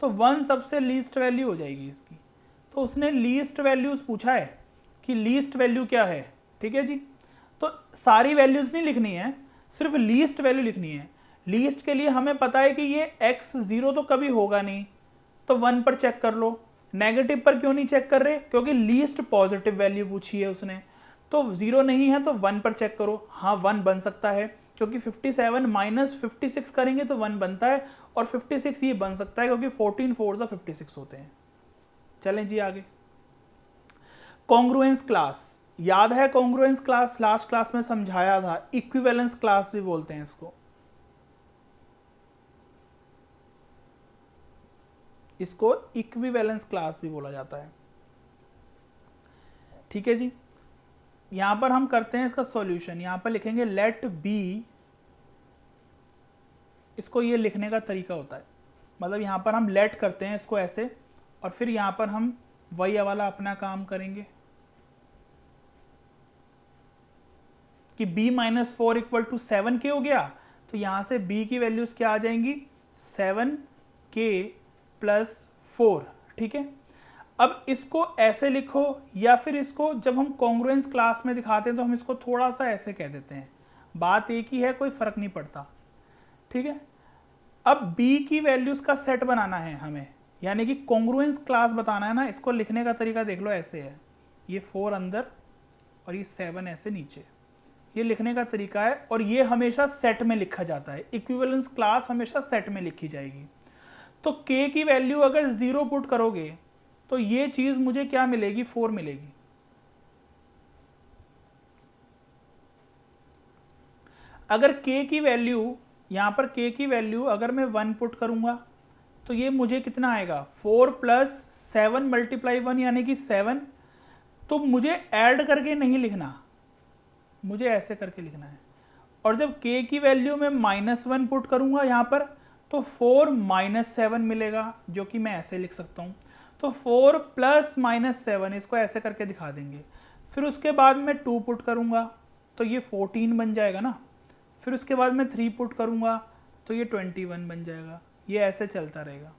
तो 1 सबसे लीस्ट वैल्यू हो जाएगी इसकी। तो उसने लीस्ट वैल्यूज पूछा है कि लीस्ट वैल्यू क्या है, ठीक है जी। तो सारी वैल्यूज नहीं लिखनी है, सिर्फ लीस्ट वैल्यू लिखनी है। लीस्ट के लिए हमें पता है कि ये x 0 तो कभी होगा नहीं, तो 1 पर चेक कर लो। नेगेटिव पर क्यों नहीं चेक कर रहे, क्योंकि लीस्ट पॉजिटिव वैल्यू पूछी है उसने, तो 0 नहीं है तो 1 पर चेक करो। हाँ 1 बन सकता है, क्योंकि 57 माइनस 56 करेंगे तो 1 बनता है, और 56 ये बन सकता है क्योंकि 14 4 56 होते हैं। चलें जी आगे। कॉन्ग्रुएंस क्लास, याद है कॉन्ग्रुएंस क्लास, लास्ट क्लास में समझाया था, इक्विवेलेंस क्लास भी बोलते हैं इसको इक्विवेलेंस क्लास भी बोला जाता है, ठीक है जी। यहां पर हम करते हैं इसका सॉल्यूशन, यहां पर लिखेंगे लेट बी, इसको ये लिखने का तरीका होता है, मतलब यहां पर हम लेट करते हैं इसको ऐसे, और फिर यहां पर हम वही वाला अपना काम करेंगे कि b minus 4 equal to 7k हो गया, तो यहां से b की वैल्यूज क्या आ जाएंगी, 7k प्लस 4, ठीक है। अब इसको ऐसे लिखो, या फिर इसको जब हम कॉन्ग्रुएंस क्लास में दिखाते हैं तो हम इसको थोड़ा सा ऐसे कह देते हैं, बात एक ही है, कोई फर्क नहीं पड़ता, ठीक है। अब बी की वैल्यूज का सेट बनाना है हमें, यानी कि कॉन्ग्रुएंस क्लास बताना है ना। इसको लिखने का तरीका देख लो, ऐसे है, ये 4 अंदर और ये 7 ऐसे नीचे, ये लिखने का तरीका है। और ये हमेशा सेट में लिखा जाता है, इक्विवेलेंस क्लास हमेशा सेट में लिखी जाएगी। तो k की वैल्यू अगर 0 पुट करोगे तो ये चीज मुझे क्या मिलेगी, 4 मिलेगी। अगर k की वैल्यू, यहां पर k की वैल्यू अगर मैं 1 पुट करूंगा तो ये मुझे कितना आएगा, 4 + 7 × 1 यानी कि 7। तो मुझे ऐड करके नहीं लिखना, मुझे ऐसे करके लिखना है। और जब k की वैल्यू में -1 पुट करूंगा यहां पर, तो 4 - 7 मिलेगा, जो कि मैं ऐसे लिख सकता हूं। तो 4 + -7 इसको ऐसे करके दिखा देंगे। फिर उसके बाद मैं 2 पुट करूंगा तो ये 14 बन जाएगा ना। फिर उसके बाद मैं 3 पुट करूंगा तो ये 21 बन जाएगा। ये ऐसे चलता रहेगा,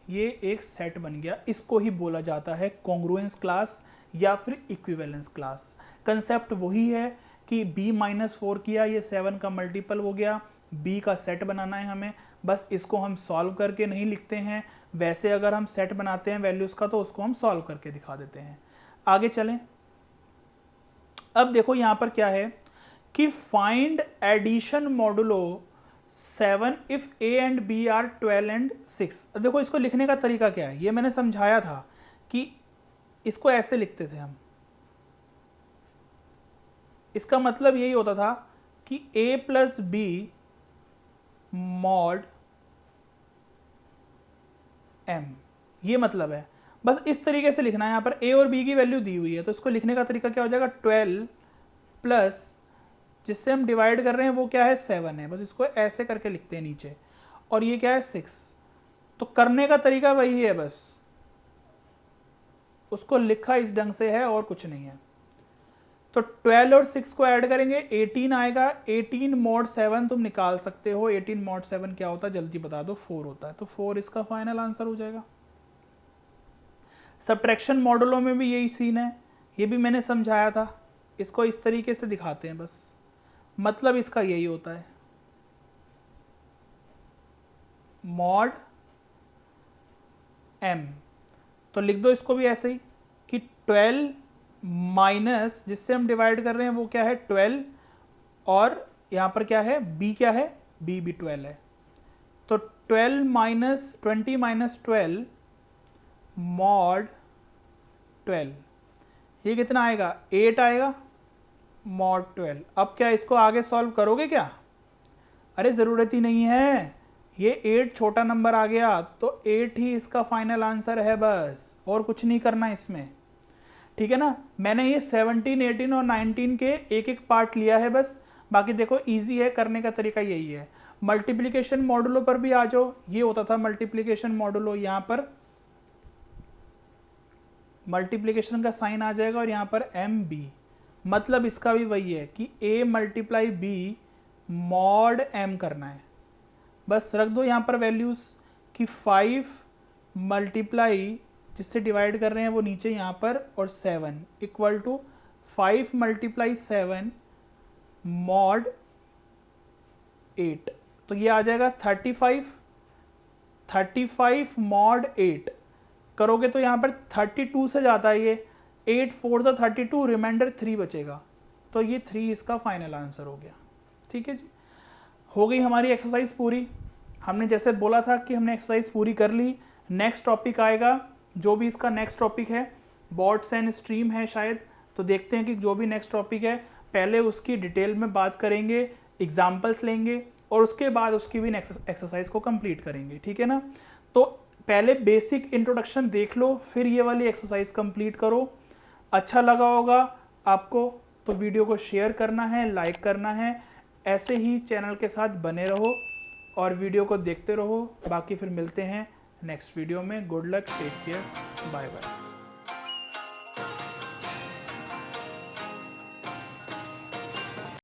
ये एक सेट बन गया। इसको ही बोला जाता है कॉन्ग्रुएंस क्लास या फिर इक्विवेलेंस क्लास। कंसेप्ट वही है कि b-4 किया, ये 7 का मल्टीपल हो गया, b का सेट बनाना है हमें। बस इसको हम सॉल्व करके नहीं लिखते हैं, वैसे अगर हम सेट बनाते हैं वैल्यूज का तो उसको हम सॉल्व करके दिखा देते हैं। आगे चलें। अब देखो यहां पर क्या है कि find addition modulo 7 if a and b are 12 and 6। देखो इसको लिखने का तरीका क्या है, ये मैंने समझाया था कि इसको ऐसे लिखते थे हम। इसका मतलब यही होता था कि a + b mod m, ये मतलब है। बस इस तरीके से लिखना है। यहाँ पर a और b की वैल्यू दी हुई है तो इसको लिखने का तरीका क्या हो जाएगा, 12 प्लस जिससे हम डिवाइड कर रहे हैं वो क्या है, 7 है। बस इसको ऐसे करके लिखते हैं नीचे, और ये क्या है, 6। तो करने का तरीका वही है, बस उसको लिखा इस ढंग से है और कुछ नहीं है। तो 12 और 6 को ऐड करेंगे 18 आएगा। 18 mod 7 तुम निकाल सकते हो। 18 mod 7 क्या होता है जल्दी बता दो, 4 होता है। तो 4 इसका फाइनल आंसर हो जाएगा। सब्ट्रैक्शन मॉडलों में भी यही सीन है, ये भी मैंने समझाया था। इसको इस तरीके से दिखाते हैं, बस मतलब इसका यही होता है, mod m। तो लिख दो इसको भी ऐसे ही कि 12 माइनस जिससे हम डिवाइड कर रहे हैं वो क्या है, 12, और यहाँ पर क्या है, b क्या है, b भी 12 है। तो 20 - 12 mod 12, ये कितना आएगा, 8 आएगा mod 12। अब क्या इसको आगे सॉल्व करोगे क्या, अरे ज़रूरत ही नहीं है, ये 8 छोटा नंबर आ गया तो 8 ही इसका फाइनल आंसर है, बस और कुछ नहीं करना इसमें, ठीक है ना। मैंने ये 17, 18 और 19 के एक एक पार्ट लिया है बस, बाकी देखो इजी है, करने का तरीका यही है। मल्टीप्लिकेशन मॉडुलो पर भी आ जाओ, ये होता था मल्टीप्लिकेशन मॉडुलो, यहाँ पर मल्टीप्लिकेशन का साइन आ जाएगा और यहाँ पर MB, मतलब इसका भी वही है कि A × B mod M करना है। बस रख दो यहाँ पर वैल्यूज कि 5 मल्टीप्लाई जिससे डिवाइड कर रहे हैं वो नीचे यहाँ पर, और 7 इक्वल टू 5 × 7 mod 8। तो ये आ जाएगा 35 mod 8 करोगे तो यहाँ पर 32 से जाता है ये, 8 4 से 32, रिमाइंडर 3 बचेगा। तो ये 3 इसका फाइनल आंसर हो गया, ठीक है जी। हो गई हमारी एक्सरसाइज पूरी। हमने जैसे बोला था कि हमने एक्सरसाइज पूरी कर ली। नेक्स्ट टॉपिक आएगा, जो भी इसका नेक्स्ट टॉपिक है, बॉट्स एंड स्ट्रीम है शायद, तो देखते हैं कि जो भी नेक्स्ट टॉपिक है पहले उसकी डिटेल में बात करेंगे, एग्जाम्पल्स लेंगे और उसके बाद उसकी भी एक्सरसाइज को कंप्लीट करेंगे, ठीक है ना। तो पहले बेसिक इंट्रोडक्शन देख लो, फिर ये वाली एक्सरसाइज कंप्लीट करो। अच्छा लगा होगा आपको तो वीडियो को शेयर करना है, लाइक करना है। ऐसे ही चैनल के साथ बने रहो और वीडियो को देखते रहो। बाकी फिर मिलते हैं नेक्स्ट वीडियो में। Good luck, take care, bye bye.